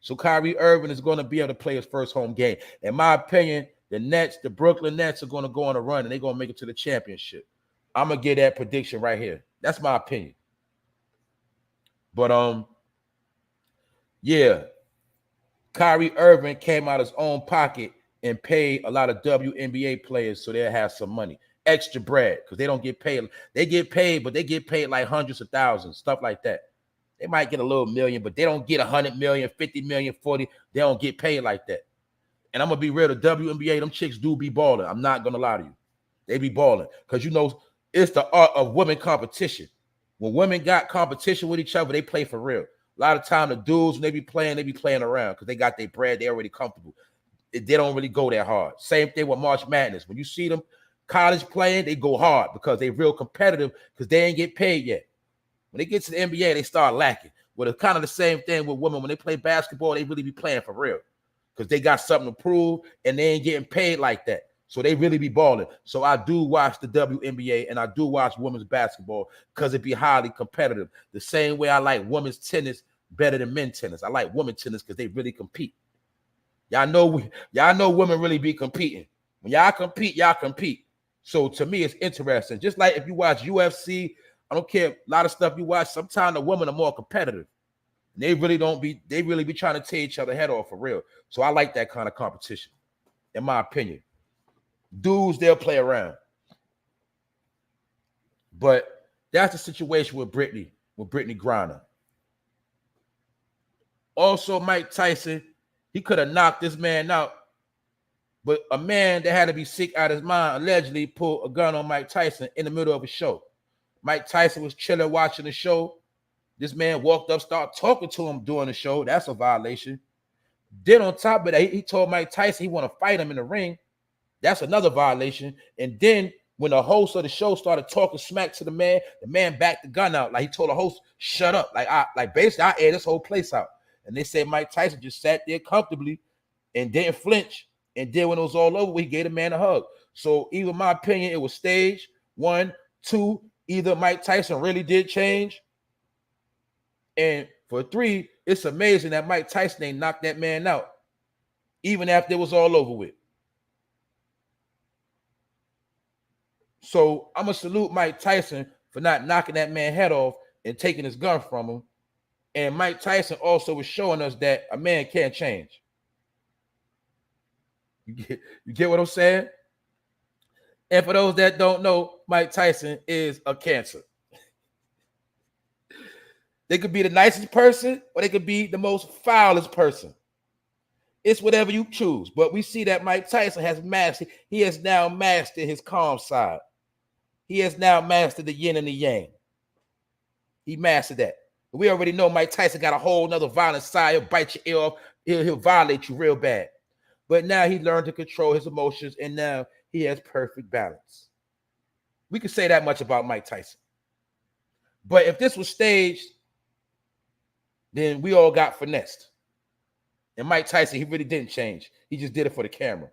So Kyrie Irving is going to be able to play his first home game. In my opinion, the Brooklyn Nets are going to go on a run and they're going to make it to the championship. I'm going to get that prediction right here. That's my opinion. But yeah, Kyrie Irving came out of his own pocket and paid a lot of WNBA players so they'll have some money. Extra bread, because they don't get paid. They get paid, but they get paid like hundreds of thousands, stuff like that. They might get a little million, but they don't get 100 million, 50 million, 40. They don't get paid like that. And I'm going to be real, the WNBA, them chicks do be balling. I'm not going to lie to you. They be balling because, it's the art of women competition. When women got competition with each other, they play for real. A lot of time, the dudes, when they be playing around because they got their bread. They're already comfortable. They don't really go that hard. Same thing with March Madness. When you see them college playing, they go hard because they real competitive because they ain't get paid yet. When they get to the NBA, they start lacking. Well, it's kind of the same thing with women. When they play basketball, they really be playing for real because they got something to prove and they ain't getting paid like that. So they really be balling. So I do watch the WNBA and I do watch women's basketball because it be highly competitive. The same way I like women's tennis better than men's tennis. I like women's tennis because they really compete. Y'all know women really be competing. When y'all compete, y'all compete. So to me, it's interesting. Just like if you watch UFC, I don't care, a lot of stuff you watch, sometimes the women are more competitive. And they really be trying to tear each other head off for real. So I like that kind of competition, in my opinion. Dudes, they'll play around. But that's the situation with Brittney Griner. Also, Mike Tyson, he could have knocked this man out. But a man that had to be sick out of his mind allegedly pulled a gun on Mike Tyson in the middle of a show. Mike Tyson was chilling watching the show. This man walked up, started talking to him during the show. That's a violation. Then on top of that, he told Mike Tyson he want to fight him in the ring. That's another violation. And then when the host of the show started talking smack to the man backed the gun out. Like he told the host, shut up. Like basically, I air this whole place out. And they said Mike Tyson just sat there comfortably and didn't flinch. And then when it was all over, he gave the man a hug. So even my opinion, it was staged. 1, 2, either Mike Tyson really did change. And for 3, it's amazing that Mike Tyson ain't knocked that man out, even after it was all over with. So I'm going to salute Mike Tyson for not knocking that man's head off and taking his gun from him. And Mike Tyson also was showing us that a man can't change. You get what I'm saying? And for those that don't know, Mike Tyson is a cancer. They could be the nicest person or they could be the most foulest person. It's whatever you choose. But we see that Mike Tyson has mastered. He has now mastered his calm side. He has now mastered the yin and the yang. He mastered that. We already know Mike Tyson got a whole nother violent side. He'll bite your ear off. He'll violate you real bad. But now he learned to control his emotions, and now he has perfect balance. We could say that much about Mike Tyson. But if this was staged, then we all got finessed. And Mike Tyson, he really didn't change. He just did it for the camera.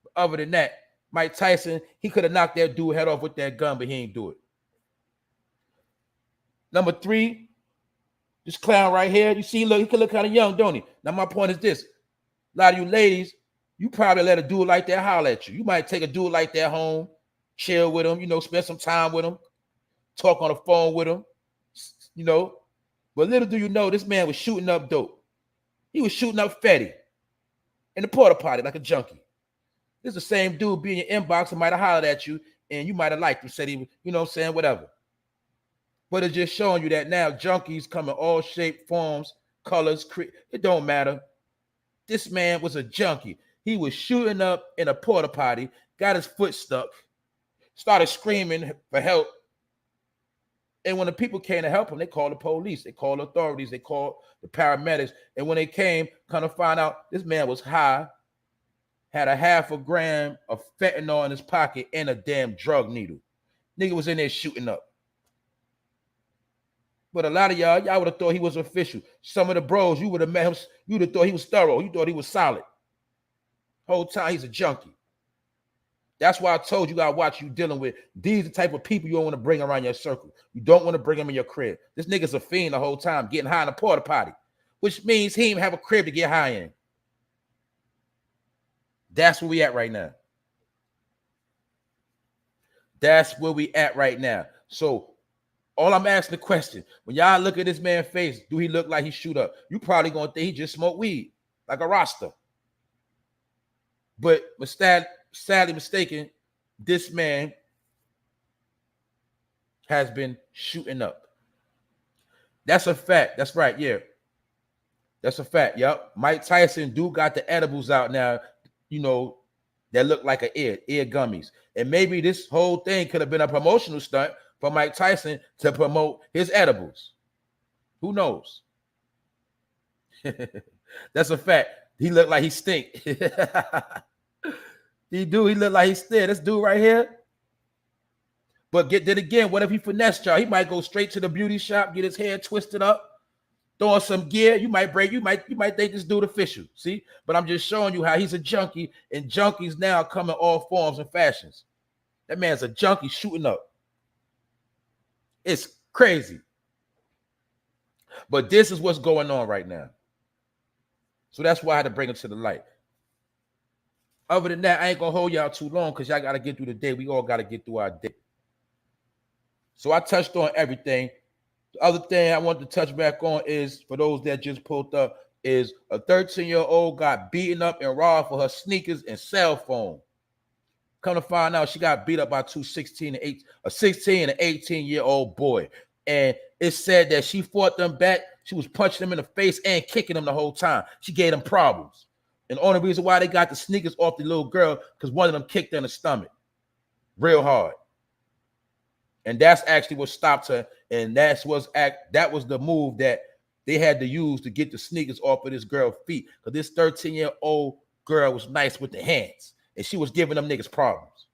But other than that, Mike Tyson, he could have knocked that dude head off with that gun, but he ain't do it. Number 3, this clown right here. You see, look, he could look kind of young, don't he? Now, my point is this. A lot of you ladies, you probably let a dude like that holler at you. You might take a dude like that home, chill with him, spend some time with him, talk on the phone with him, But little do you know, this man was shooting up dope. He was shooting up Fetty in the porta potty like a junkie. This is the same dude be in your inbox and might have hollered at you, and you might have liked him, said he, whatever. But it's just showing you that now junkies come in all shapes, forms, colors. It don't matter. This man was a junkie. He was shooting up in a porta potty, got his foot stuck, started screaming for help. And when the people came to help him, they called the police, they called authorities, they called the paramedics. And when they came, kind of find out this man was high, had a 0.5 gram of fentanyl in his pocket and a damn drug needle. Nigga was in there shooting up. But a lot of y'all would have thought he was official. Some of the bros, you would have met him, you would have thought he was thorough. You thought he was solid. Whole time he's a junkie. That's why I told you, gotta watch you dealing with. These are the type of people you don't want to bring around your circle. You don't want to bring them in your crib. This nigga's a fiend the whole time, getting high in a porta potty, which means he didn't have a crib to get high in. That's where we at right now. That's where we at right now. So all I'm asking the question, when y'all look at this man's face, do he look like he shoot up? You probably gonna think he just smoked weed, like a Rasta. But sadly mistaken, this man has been shooting up. That's a fact. That's right. Yeah. That's a fact. Yep. Mike Tyson do got the edibles out now, that look like an ear gummies. And maybe this whole thing could have been a promotional stunt for Mike Tyson to promote his edibles. Who knows? That's a fact. He looked like he stink. He look like he stink. This dude right here. But then again, what if he finessed y'all? He might go straight to the beauty shop, get his hair twisted up, throwing some gear, you might think this dude official. See, but I'm just showing you how he's a junkie, and junkies now come in all forms and fashions. That man's a junkie shooting up. It's crazy. But this is what's going on right now. So that's why I had to bring it to the light. Other than that, I ain't gonna hold y'all too long because y'all gotta get through the day. We all gotta get through our day. So I touched on everything. The other thing I want to touch back on is, for those that just pulled up, is a 13-year-old got beaten up and robbed for her sneakers and cell phone. Come to find out, she got beat up by a 16 and 18-year-old boy. And it said that she fought them back. She was punching them in the face and kicking them the whole time. She gave them problems. And the only reason why they got the sneakers off the little girl, because one of them kicked her in the stomach real hard. And that's actually what stopped her. And that was the move that they had to use to get the sneakers off of this girl's feet. Because this 13-year-old girl was nice with the hands. And she was giving them niggas problems.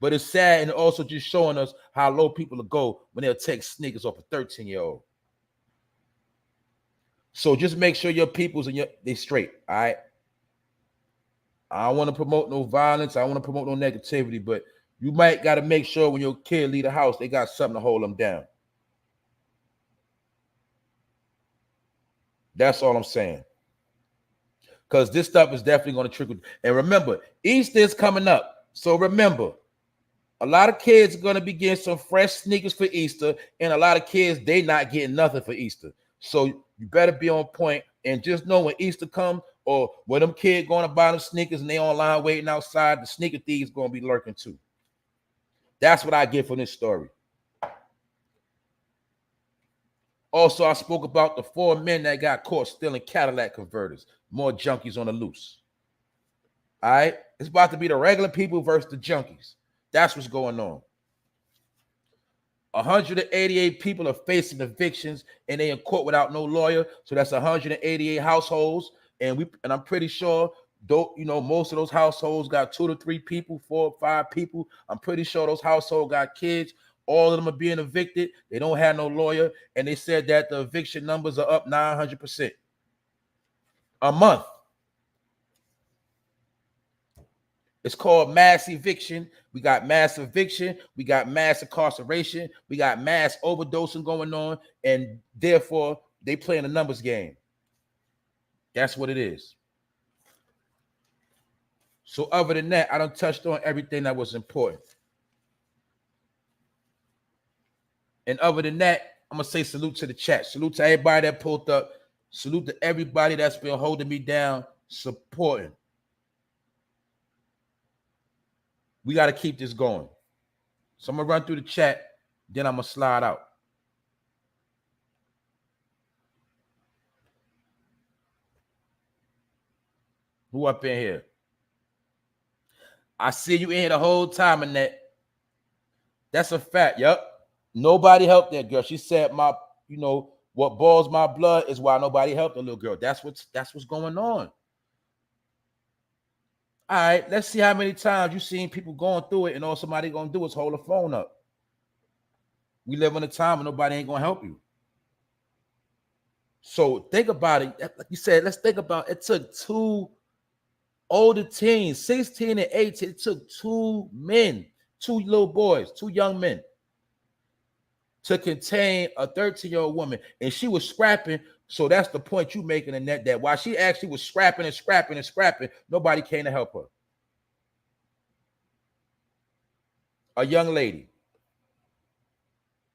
But it's sad, and also just showing us how low people will go when they'll take sneakers off a 13-year-old. So just make sure your peoples and they straight, all right? I don't want to promote no violence. I don't want to promote no negativity, but you might got to make sure when your kid leave the house, they got something to hold them down. That's all I'm saying. Because this stuff is definitely going to trickle. And remember, Easter is coming up. So remember, a lot of kids are going to be getting some fresh sneakers for Easter, and a lot of kids, they not getting nothing for Easter. So you better be on point, and just know when Easter comes, or when them kids going to buy them sneakers and they online waiting outside, the sneaker thieves going to be lurking too. That's what I get from this story. Also, I spoke about the 4 men that got caught stealing Cadillac converters. More junkies on the loose. All right? It's about to be the regular people versus the junkies. That's what's going on. 188 people are facing evictions, and they in court without no lawyer. So that's 188 households. And I'm pretty sure, most of those households got 2 to 3 people, 4 or 5 people. I'm pretty sure those households got kids. All of them are being evicted. They don't have no lawyer. And they said that the eviction numbers are up 900% a month. It's called mass eviction. We got mass eviction. We got mass incarceration. We got mass overdosing going on. And therefore, they playing a numbers game. That's what it is. So other than that, I done touched on everything that was important. And other than that, I'm going to say salute to the chat. Salute to everybody that pulled up. Salute to everybody that's been holding me down, supporting. We got to keep this going. So I'm going to run through the chat, then I'm going to slide out. Who up in here? I see you in here the whole time, Annette. That's a fact. Yep. Nobody helped that girl. She said, what boils my blood is why nobody helped the little girl. That's what's going on. All right, let's see how many times you've seen people going through it and all somebody going to do is hold the phone up. We live in a time when nobody ain't going to help you. So think about it. Like you said, let's think about it. It took 2 older teens, 16 and 18. It took 2 men, 2 little boys, 2 young men to contain a 13-year-old woman. And she was scrapping. So that's the point you making, Annette, that while she actually was scrapping, nobody came to help her. A young lady.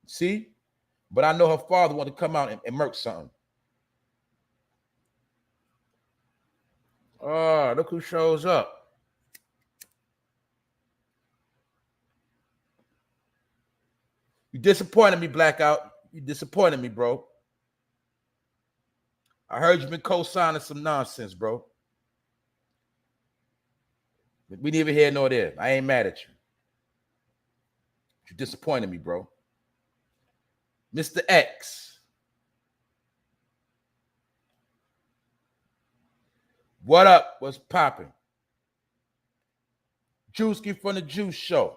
See? But I know her father wanted to come out and murk something. Oh, look who shows up. You disappointed me, Blackout. You disappointed me, bro. I heard you've been co-signing some nonsense, bro. We neither here nor there. I ain't mad at you. You disappointed me, bro. Mr. X. What up? What's popping? Juicy from the Juice Show.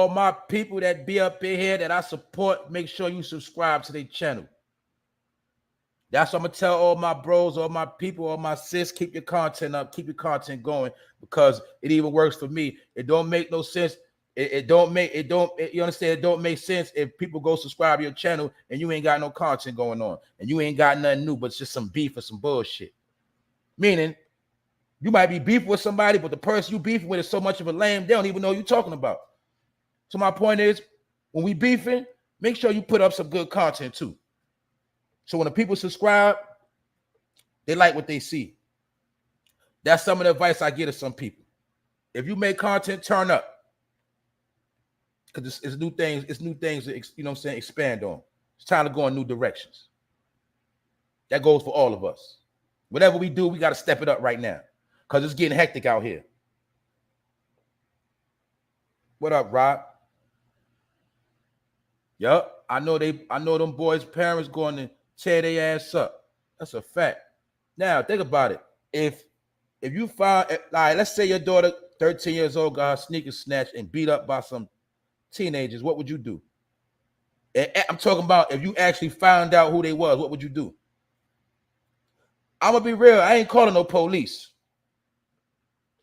all my people that be up in here that I support, make sure you subscribe to their channel. That's what I'm gonna tell all my bros, all my people, all my sis, keep your content up, keep your content going, because it even works for me. It don't make no sense. You understand? It don't make sense if people go subscribe to your channel and you ain't got no content going on and you ain't got nothing new, but it's just some beef or some bullshit. Meaning, you might be beefing with somebody, but the person you beefing with is so much of a lame, they don't even know what you're talking about. So my point is, when we beefing, make sure you put up some good content too. So when the people subscribe, they like what they see. That's some of the advice I give to some people. If you make content, turn up. Because it's new things to, you know what I'm saying, expand on. It's time to go in new directions. That goes for all of us. Whatever we do, we got to step it up right now. Because it's getting hectic out here. What up, Rob? Yup. I know them boys' parents going to tear their ass up. That's a fact. Now, think about it. If you find, like, let's say your daughter, 13 years old, got her sneakers snatched and beat up by some teenagers, what would you do? And I'm talking about if you actually found out who they was, what would you do? I'm going to be real. I ain't calling no police.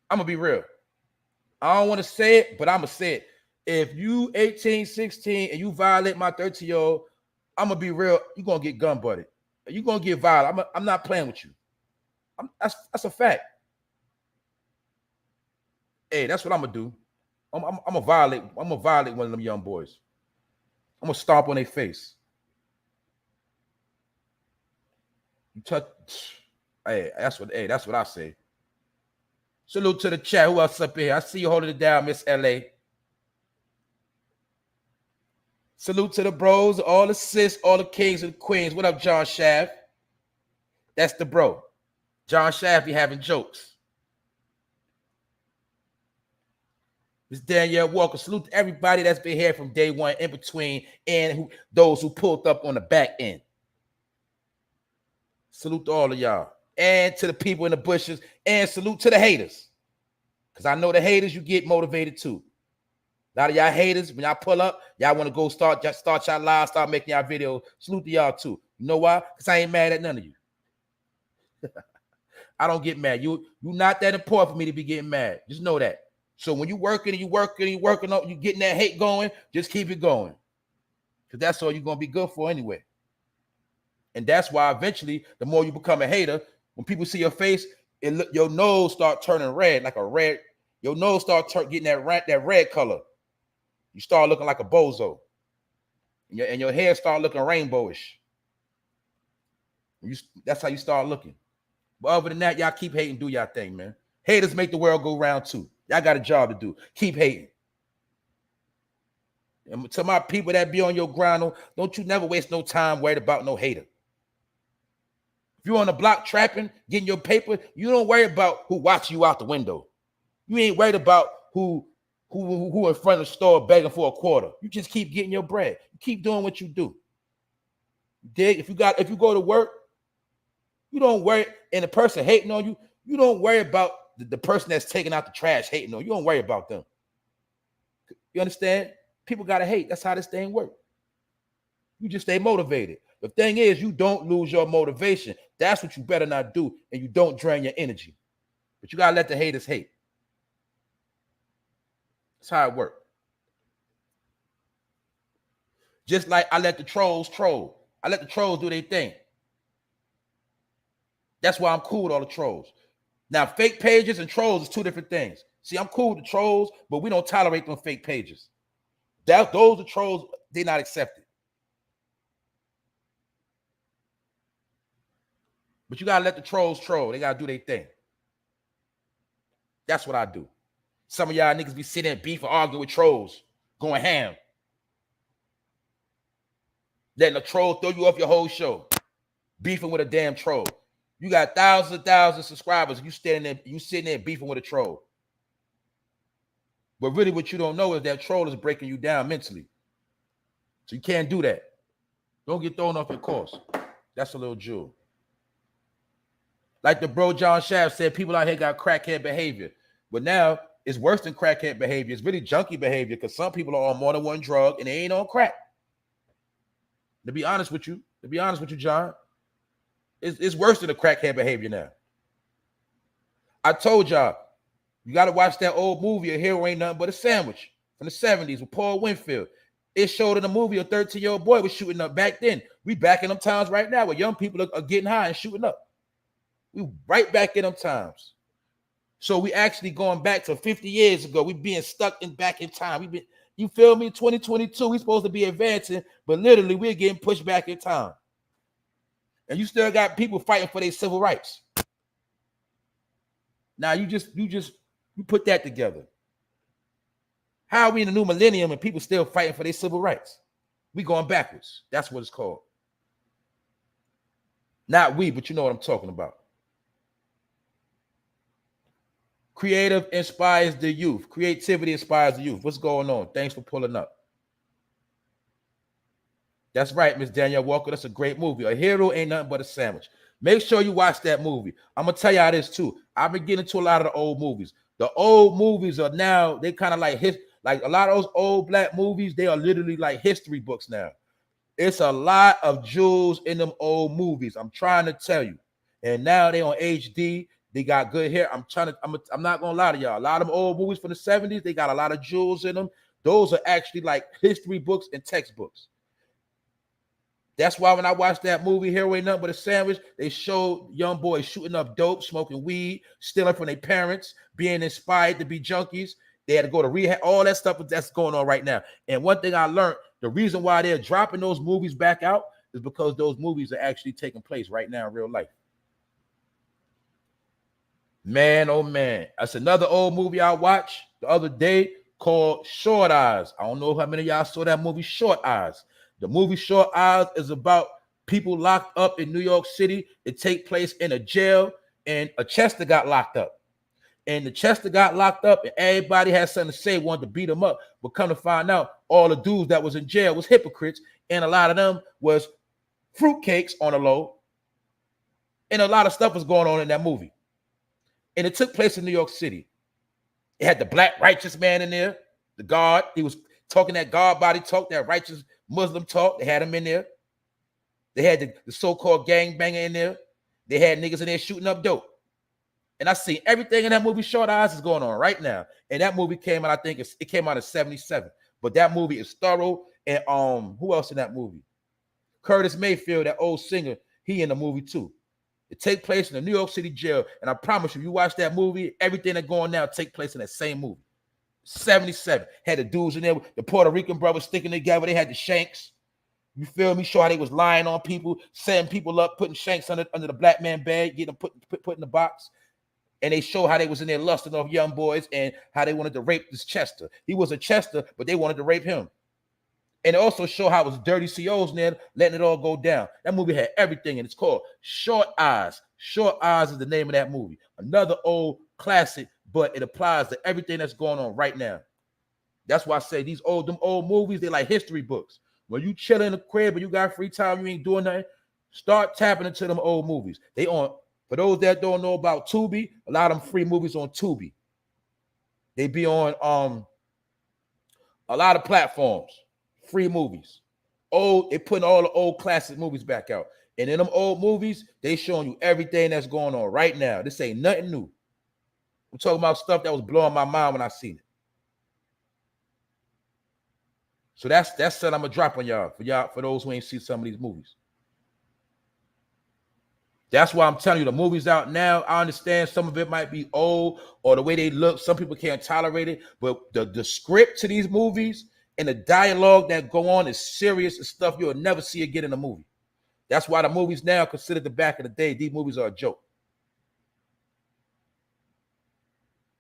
I'm going to be real. I don't want to say it, but I'm going to say it. If you 18, 16, and you violate my 13-year-old, I'm going to be real. You're going to get gun butted. You're going to get violent. I'm not playing with you. That's a fact. Hey, that's what I'm going to do. I'm going to violate one of them young boys. I'm going to stomp on their face. You touch. Hey, that's what I say. Salute to the chat. Who else up here? I see you holding it down, Miss LA. Salute to the bros, all the sis, all the kings and queens. What up, John Shaft? That's the bro. John Shaft be having jokes. Miss Danielle Walker. Salute to everybody that's been here from day one, in between, and those who pulled up on the back end. Salute to all of y'all. And to the people in the bushes. And salute to the haters. Because I know the haters, you get motivated too. A lot of y'all haters, when y'all pull up, y'all want to go start y'all live, start making y'all videos. Salute to y'all too. You know why? Because I ain't mad at none of you. I don't get mad. You not that important for me to be getting mad. Just know that. So when you working and you working up, you getting that hate going, just keep it going. Because that's all you're going to be good for anyway. And that's why eventually, the more you become a hater, when people see your face, your nose start turning red, like a red. Your nose start getting that red color. You start looking like a bozo. And your hair start looking rainbowish. That's how you start looking. But other than that, y'all keep hating, do y'all thing, man. Haters make the world go round too. Y'all got a job to do. Keep hating. And to my people that be on your grind, don't you never waste no time worried about no hater. If you're on the block trapping, getting your paper, you don't worry about who watching you out the window. You ain't worried about who in front of the store begging for a quarter. You just keep getting your bread. You keep doing what you do. Dig? If you go to work, you don't worry, and the person hating on you, you don't worry about the person that's taking out the trash hating on you. You don't worry about them. You understand? People gotta hate. That's how this thing works. You just stay motivated. The thing is, you don't lose your motivation. That's what you better not do, and you don't drain your energy. But you gotta let the haters hate. That's how it works. Just like I let the trolls troll. I let the trolls do their thing. That's why I'm cool with all the trolls. Now, fake pages and trolls is two different things. See, I'm cool with the trolls, but we don't tolerate them fake pages. Those are trolls, they're not accepted. But you got to let the trolls troll. They got to do their thing. That's what I do. Some of y'all niggas be sitting there beefing, arguing with trolls, going ham. Letting a troll throw you off your whole show. Beefing with a damn troll. You got thousands and thousands of subscribers. You sitting there beefing with a troll. But really what you don't know is that troll is breaking you down mentally. So you can't do that. Don't get thrown off your course. That's a little jewel. Like the bro John Shaft said, people out here got crackhead behavior. But now It's worse than crackhead behavior. It's really junkie behavior because some people are on more than one drug and they ain't on crack. To be honest with you, John, it's worse than the crackhead behavior now. I told y'all, you got to watch that old movie, A Hero Ain't Nothing But a Sandwich, from the 70s with Paul Winfield. It showed in the movie a 13-year-old boy was shooting up back then. We back in them times right now where young people are getting high and shooting up. We right back in them times. So we actually going back to 50 years ago. We being stuck back in time. We been, you feel me? 2022, we supposed to be advancing, but literally we're getting pushed back in time. And you still got people fighting for their civil rights. Now you put that together. How are we in the new millennium and people still fighting for their civil rights? We going backwards. That's what it's called. Not we, but you know what I'm talking about. Creative inspires the youth. Creativity inspires the youth. What's going on? Thanks for pulling up. That's right, Miss Danielle Walker. That's a great movie. A Hero Ain't Nothing But a Sandwich. Make sure you watch that movie. I'm going to tell y'all this too. I've been getting into a lot of the old movies. The old movies are now, they kind of like a lot of those old black movies, they are literally like history books now. It's a lot of jewels in them old movies. I'm trying to tell you. And now they on HD. They got good hair. I'm not gonna lie to y'all. A lot of them old movies from the 70s, they got a lot of jewels in them. Those are actually like history books and textbooks. That's why when I watched that movie, Hero Ain't Nothing But a Sandwich, they showed young boys shooting up dope, smoking weed, stealing from their parents, being inspired to be junkies. They had to go to rehab, all that stuff that's going on right now. And one thing I learned, the reason why they're dropping those movies back out is because those movies are actually taking place right now in real life. Man, oh man. That's another old movie I watched the other day called Short Eyes. I don't know how many of y'all saw that movie, Short Eyes. The movie Short Eyes is about people locked up in New York City. It takes place in a jail, and a Chester got locked up. And the Chester got locked up, and everybody had something to say, wanted to beat him up. But come to find out, all the dudes that was in jail was hypocrites, and a lot of them was fruitcakes on the low. And a lot of stuff was going on in that movie. And it took place in New York City. It had the black righteous man in there, the guard. He was talking that guard body talk, that righteous Muslim talk. They had him in there. They had the so-called gangbanger in there. They had niggas in there shooting up dope. And I see everything in that movie, Short Eyes, is going on right now. And that movie came out, I think it came out in 77. But that movie is thorough. And who else in that movie? Curtis Mayfield, that old singer, he in the movie too. It takes place in the New York City jail. And I promise you, you watch that movie, everything that's going now take place in that same movie. 77. Had the dudes in there, the Puerto Rican brothers sticking together. They had the shanks. You feel me? Show how they was lying on people, setting people up, putting shanks under the black man bed, getting them put in the box. And they show how they was in there lusting off young boys and how they wanted to rape this Chester. He was a Chester, but they wanted to rape him. And it also show how it was dirty COs in there, letting it all go down. That movie had everything, and it's called Short Eyes. Short Eyes is the name of that movie. Another old classic, but it applies to everything that's going on right now. That's why I say them old movies, they're like history books. When you chill in the crib and you got free time, you ain't doing nothing, start tapping into them old movies. They on, for those that don't know about Tubi, a lot of them free movies on Tubi. They be on a lot of platforms, free movies. They putting all the old classic movies back out. And in them old movies, they showing you everything that's going on right now. This ain't nothing new. I'm talking about stuff that was blowing my mind when I seen it. So that's what I'm gonna drop on y'all, for those who ain't seen some of these movies. That's why I'm telling you, the movies out now, I understand some of it might be old or the way they look. Some people can't tolerate it, but the script to these movies and the dialogue that go on is serious and stuff you'll never see again in a movie. That's why the movies now, considered the back of the day, these movies are a joke.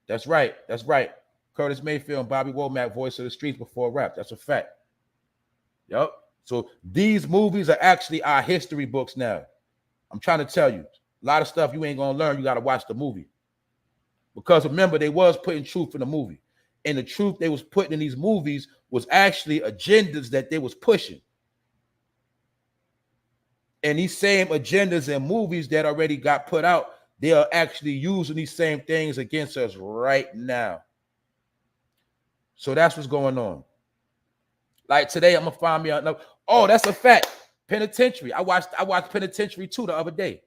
That's right. That's right. Curtis Mayfield and Bobby Womack, voice of the streets before rap. That's a fact. Yep. So these movies are actually our history books now. I'm trying to tell you, a lot of stuff you ain't going to learn. You got to watch the movie. Because remember, they was putting truth in the movie. And the truth they was putting in these movies was actually agendas that they was pushing. And these same agendas and movies that already got put out, they are actually using these same things against us right now. So that's what's going on. Like today, I'm gonna find me another. Oh, that's a fact. Penitentiary. I watched Penitentiary 2 the other day.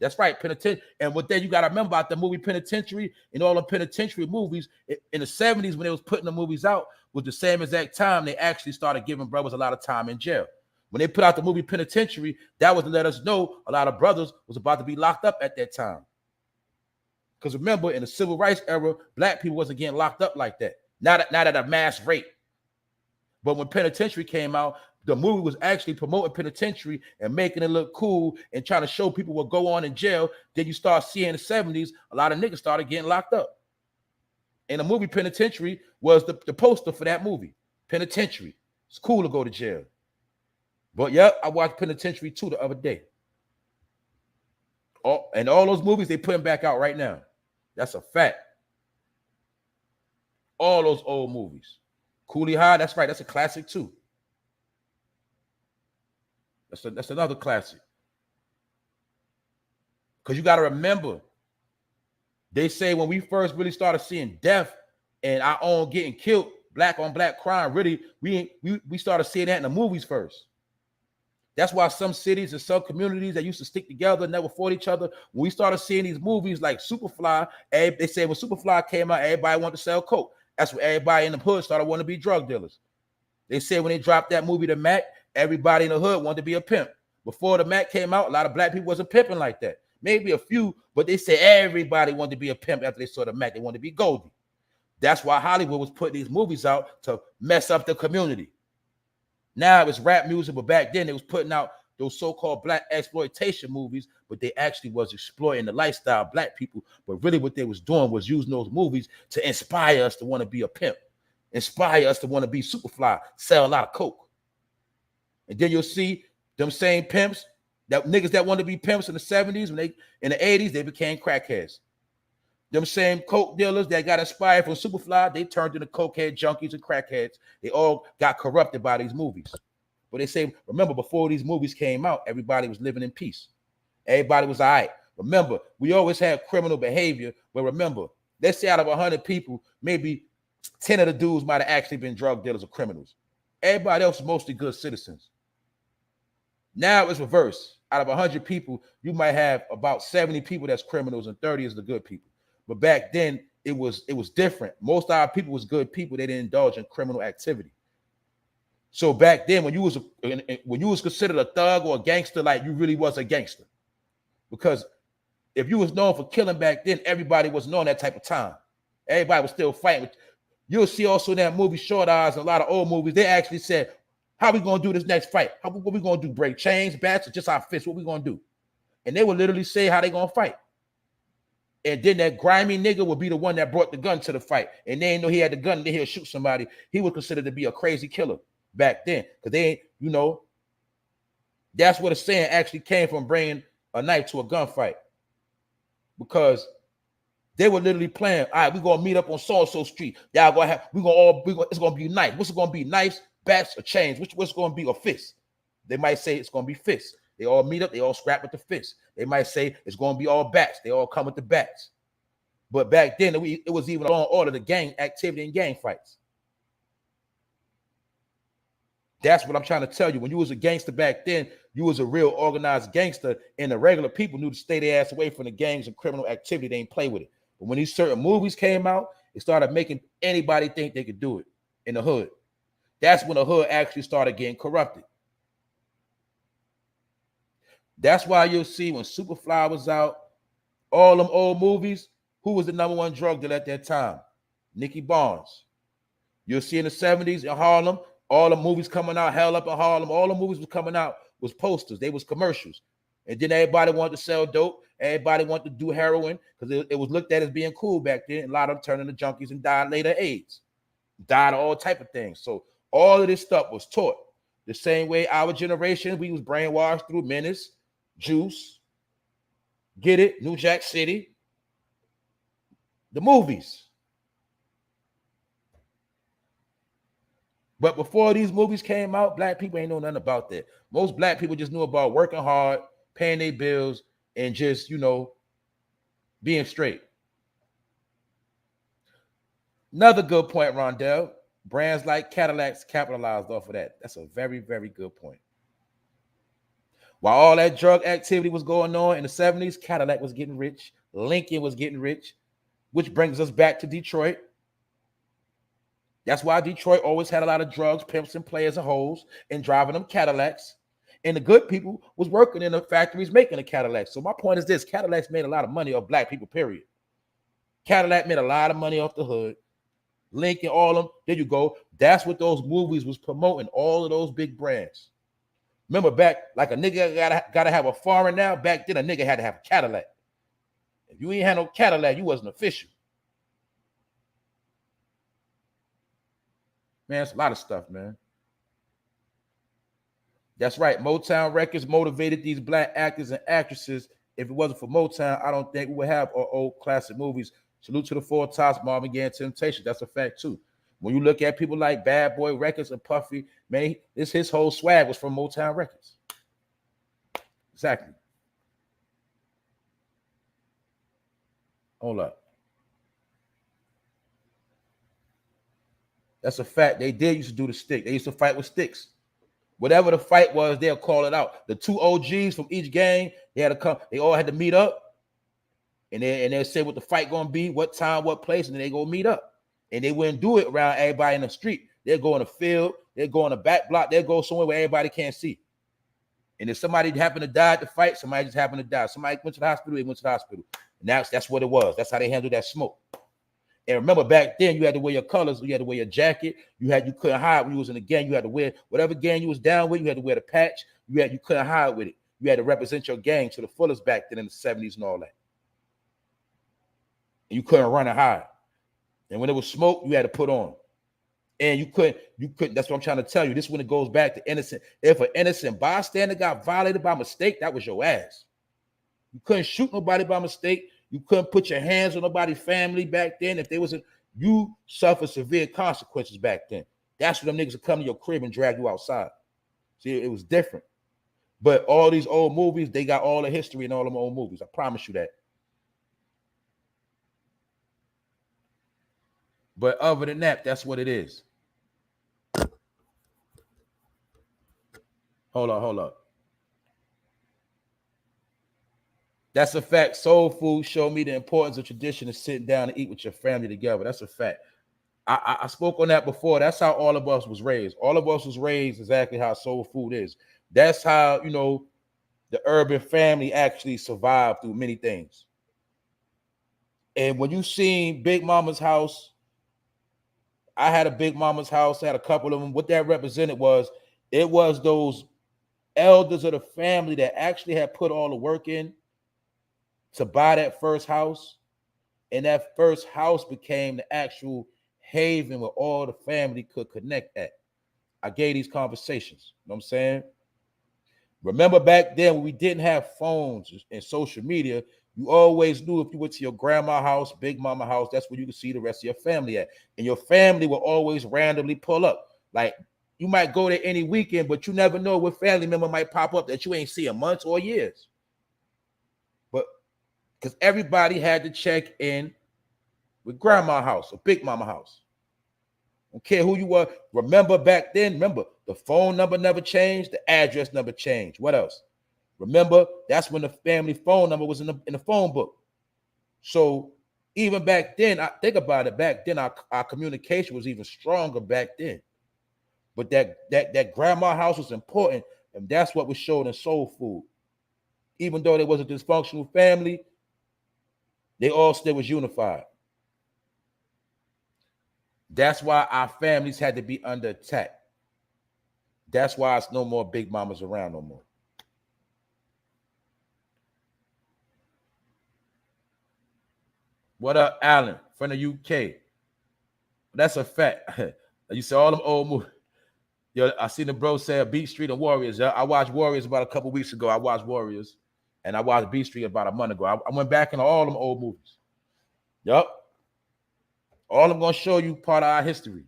That's right, Penitentiary. And what then you gotta remember about the movie Penitentiary and all the penitentiary movies in the 70s when they was putting the movies out was the same exact time they actually started giving brothers a lot of time in jail. When they put out the movie Penitentiary, that was to let us know a lot of brothers was about to be locked up at that time. Because remember, in the civil rights era, black people wasn't getting locked up like that. Not at a mass rate. But when Penitentiary came out, the movie was actually promoting penitentiary and making it look cool and trying to show people what go on in jail. Then you start seeing in the 70s, a lot of niggas started getting locked up. And the movie Penitentiary was the poster for that movie. Penitentiary. It's cool to go to jail. But yep, I watched Penitentiary 2 the other day. And all those movies, they put them back out right now. That's a fact. All those old movies. Coolie High, that's right. That's a classic too. That's another classic. Because you got to remember, they say when we first really started seeing death and our own getting killed, black on black crime, really, we started seeing that in the movies first. That's why some cities and some communities that used to stick together, never fought each other, when we started seeing these movies like Superfly, they say when Superfly came out, everybody wanted to sell coke. That's when everybody in the hood started wanting to be drug dealers. They said when they dropped that movie, The Mac, everybody in the hood wanted to be a pimp. Before The Mac came out, a lot of black people wasn't pimping like that. Maybe a few, but they said everybody wanted to be a pimp after they saw The Mac. They wanted to be Goldie. That's why Hollywood was putting these movies out to mess up the community. Now it's rap music, but back then they was putting out those so-called black exploitation movies, but they actually was exploiting the lifestyle of black people. But really what they was doing was using those movies to inspire us to want to be a pimp, inspire us to want to be Superfly, sell a lot of coke. And then you'll see them same pimps, that niggas that wanted to be pimps in the 70s, in the 80s, they became crackheads. Them same coke dealers that got inspired from Superfly, they turned into cokehead junkies and crackheads. They all got corrupted by these movies. But they say, remember, before these movies came out, everybody was living in peace. Everybody was all right. Remember, we always had criminal behavior, but remember, let's say out of 100 people, maybe 10 of the dudes might have actually been drug dealers or criminals. Everybody else was mostly good citizens. Now it's reverse. Out of 100 people, you might have about 70 people that's criminals and 30 is the good people. But back then, it was different. Most of our people was good people. They didn't indulge in criminal activity. So back then, when you was considered a thug or a gangster, like you really was a gangster. Because if you was known for killing back then, everybody was known that type of time. Everybody was still fighting. You'll see also in that movie Short Eyes and a lot of old movies, they actually said, how we going to do this next fight? What we going to do? Break chains, bats, or just our fists? What we going to do? And they would literally say how they going to fight. And then that grimy nigga would be the one that brought the gun to the fight. And they didn't know he had the gun, and he'll shoot somebody. He was considered to be a crazy killer back then. Because they, that's where the saying actually came from, bringing a knife to a gunfight. Because they were literally playing, all right, we're going to meet up on so-and-so street. Y'all going to have, it's going to be knife. What's it going to be? Knives, bats, or chains? What's going to be? A fist? They might say it's going to be fists. They all meet up. They all scrap with the fists. They might say it's going to be all bats. They all come with the bats. But back then, it was even on order the gang activity and gang fights. That's what I'm trying to tell you. When you was a gangster back then, you was a real organized gangster, and the regular people knew to stay their ass away from the gangs and criminal activity. They didn't play with it. But when these certain movies came out, it started making anybody think they could do it in the hood. That's when the hood actually started getting corrupted. That's why you'll see when Superfly was out, all them old movies, who was the number one drug dealer at that time? Nicky Barnes. You'll see in the 70s in Harlem, all the movies coming out, Hell Up in Harlem, all the movies was coming out was posters. They was commercials. And then everybody wanted to sell dope. Everybody wanted to do heroin because it was looked at as being cool back then. A lot of them turned into junkies and died later of AIDS. Died of all type of things. So all of this stuff was taught. The same way our generation, we was brainwashed through Menace, Juice, Get It, New Jack City, the movies. But before these movies came out, black people ain't know nothing about that. Most black people just knew about working hard, paying their bills, and just, being straight. Another good point, Rondell. brands like Cadillacs capitalized off of that. That's a very, very good point. While all that drug activity was going on in the 70s, Cadillac was getting rich. Lincoln was getting rich, which brings us back to Detroit. That's why Detroit always had a lot of drugs, pimps, and players and hoes, and driving them Cadillacs. And the good people was working in the factories making the Cadillacs. So my point is this: Cadillacs made a lot of money off black people, period. Cadillac made a lot of money off the hood. Lincoln, all of them. There you go. That's what those movies was promoting, all of those big brands. Remember back, like a nigga gotta have a foreign now. Back then, a nigga had to have a Cadillac. If you ain't had no Cadillac, you wasn't official. Man, it's a lot of stuff, man. That's right. Motown Records motivated these black actors and actresses. If it wasn't for Motown, I don't think we would have our old classic movies. Salute to the Four Tops, Marvin Gaye, and Temptation. That's a fact, too. When you look at people like Bad Boy Records and Puffy, man, his whole swag was from Motown Records. Exactly. Hold up. That's a fact. They did used to do the stick. They used to fight with sticks. Whatever the fight was, they'll call it out. The two OGs from each gang, they had to come. They all had to meet up, and they'll say what the fight gonna be, what time, what place, and then they go meet up. And they wouldn't do it around everybody in the street. They'll go in the field. They'll go in the back block. They'll go somewhere where everybody can't see. And if somebody happened to die at the fight, somebody just happened to die. Somebody went to the hospital. They went to the hospital. And that's what it was. That's how they handled that smoke. And remember, back then, you had to wear your colors. You had to wear your jacket. You couldn't hide when you was in the gang. You had to wear whatever gang you was down with. You had to wear the patch. You couldn't hide with it. You had to represent your gang to the fullest back then in the 70s and all that. And you couldn't run and hide. And when it was smoke, you had to put on. And you couldn't, that's what I'm trying to tell you. This is when it goes back to innocent. If an innocent bystander got violated by mistake, that was your ass. You couldn't shoot nobody by mistake. You couldn't put your hands on nobody's family back then. If they wasn't, you suffered severe consequences back then. That's when them niggas would come to your crib and drag you outside. See, it was different. But all these old movies, they got all the history in all them old movies. I promise you that. But other than that, that's what it is. Hold on. That's a fact. Soul food showed me the importance of tradition of sitting down and eat with your family together. That's a fact. I spoke on that before. That's how all of us was raised. All of us was raised exactly how soul food is. That's how, the urban family actually survived through many things. And when you seen Big Mama's house, I had a Big Mama's house, I had a couple of them. What that represented was, it was those elders of the family that actually had put all the work in to buy that first house. And that first house became the actual haven where all the family could connect at. I gave these conversations. You know what I'm saying? Remember back then when we didn't have phones and social media, you always knew if you went to your grandma's house, Big Mama house, that's where you could see the rest of your family at. And your family will always randomly pull up. Like, you might go there any weekend, but you never know what family member might pop up that you ain't seen in months or years. But because everybody had to check in with grandma's house or Big Mama house. Don't care who you were. Remember back then, the phone number never changed, the address never changed. What else? Remember, that's when the family phone number was in the phone book. So even back then, I think about it, back then our communication was even stronger back then. But that grandma house was important, and that's what was shown in Soul Food. Even though there was a dysfunctional family, they all still was unified. That's why our families had to be under attack. That's why it's no more Big Mamas around no more. What up, Alan, from the UK? That's a fact. You saw all them old movies. Yo, I seen the bro say Beat Street and Warriors. I watched Warriors about a couple weeks ago. I watched Warriors, and I watched Beat Street about a month ago. I went back into all them old movies. Yup. All I'm going to show you part of our history.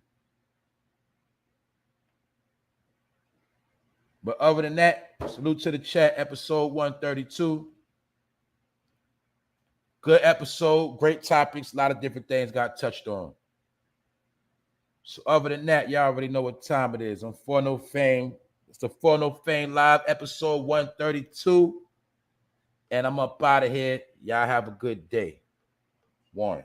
But other than that, salute to the chat, episode 132. Good episode, great topics, a lot of different things got touched on. So other than that, y'all already know what time it is. On For No Fame. It's the For No Fame Live, episode 132. And I'm up out of here. Y'all have a good day. One.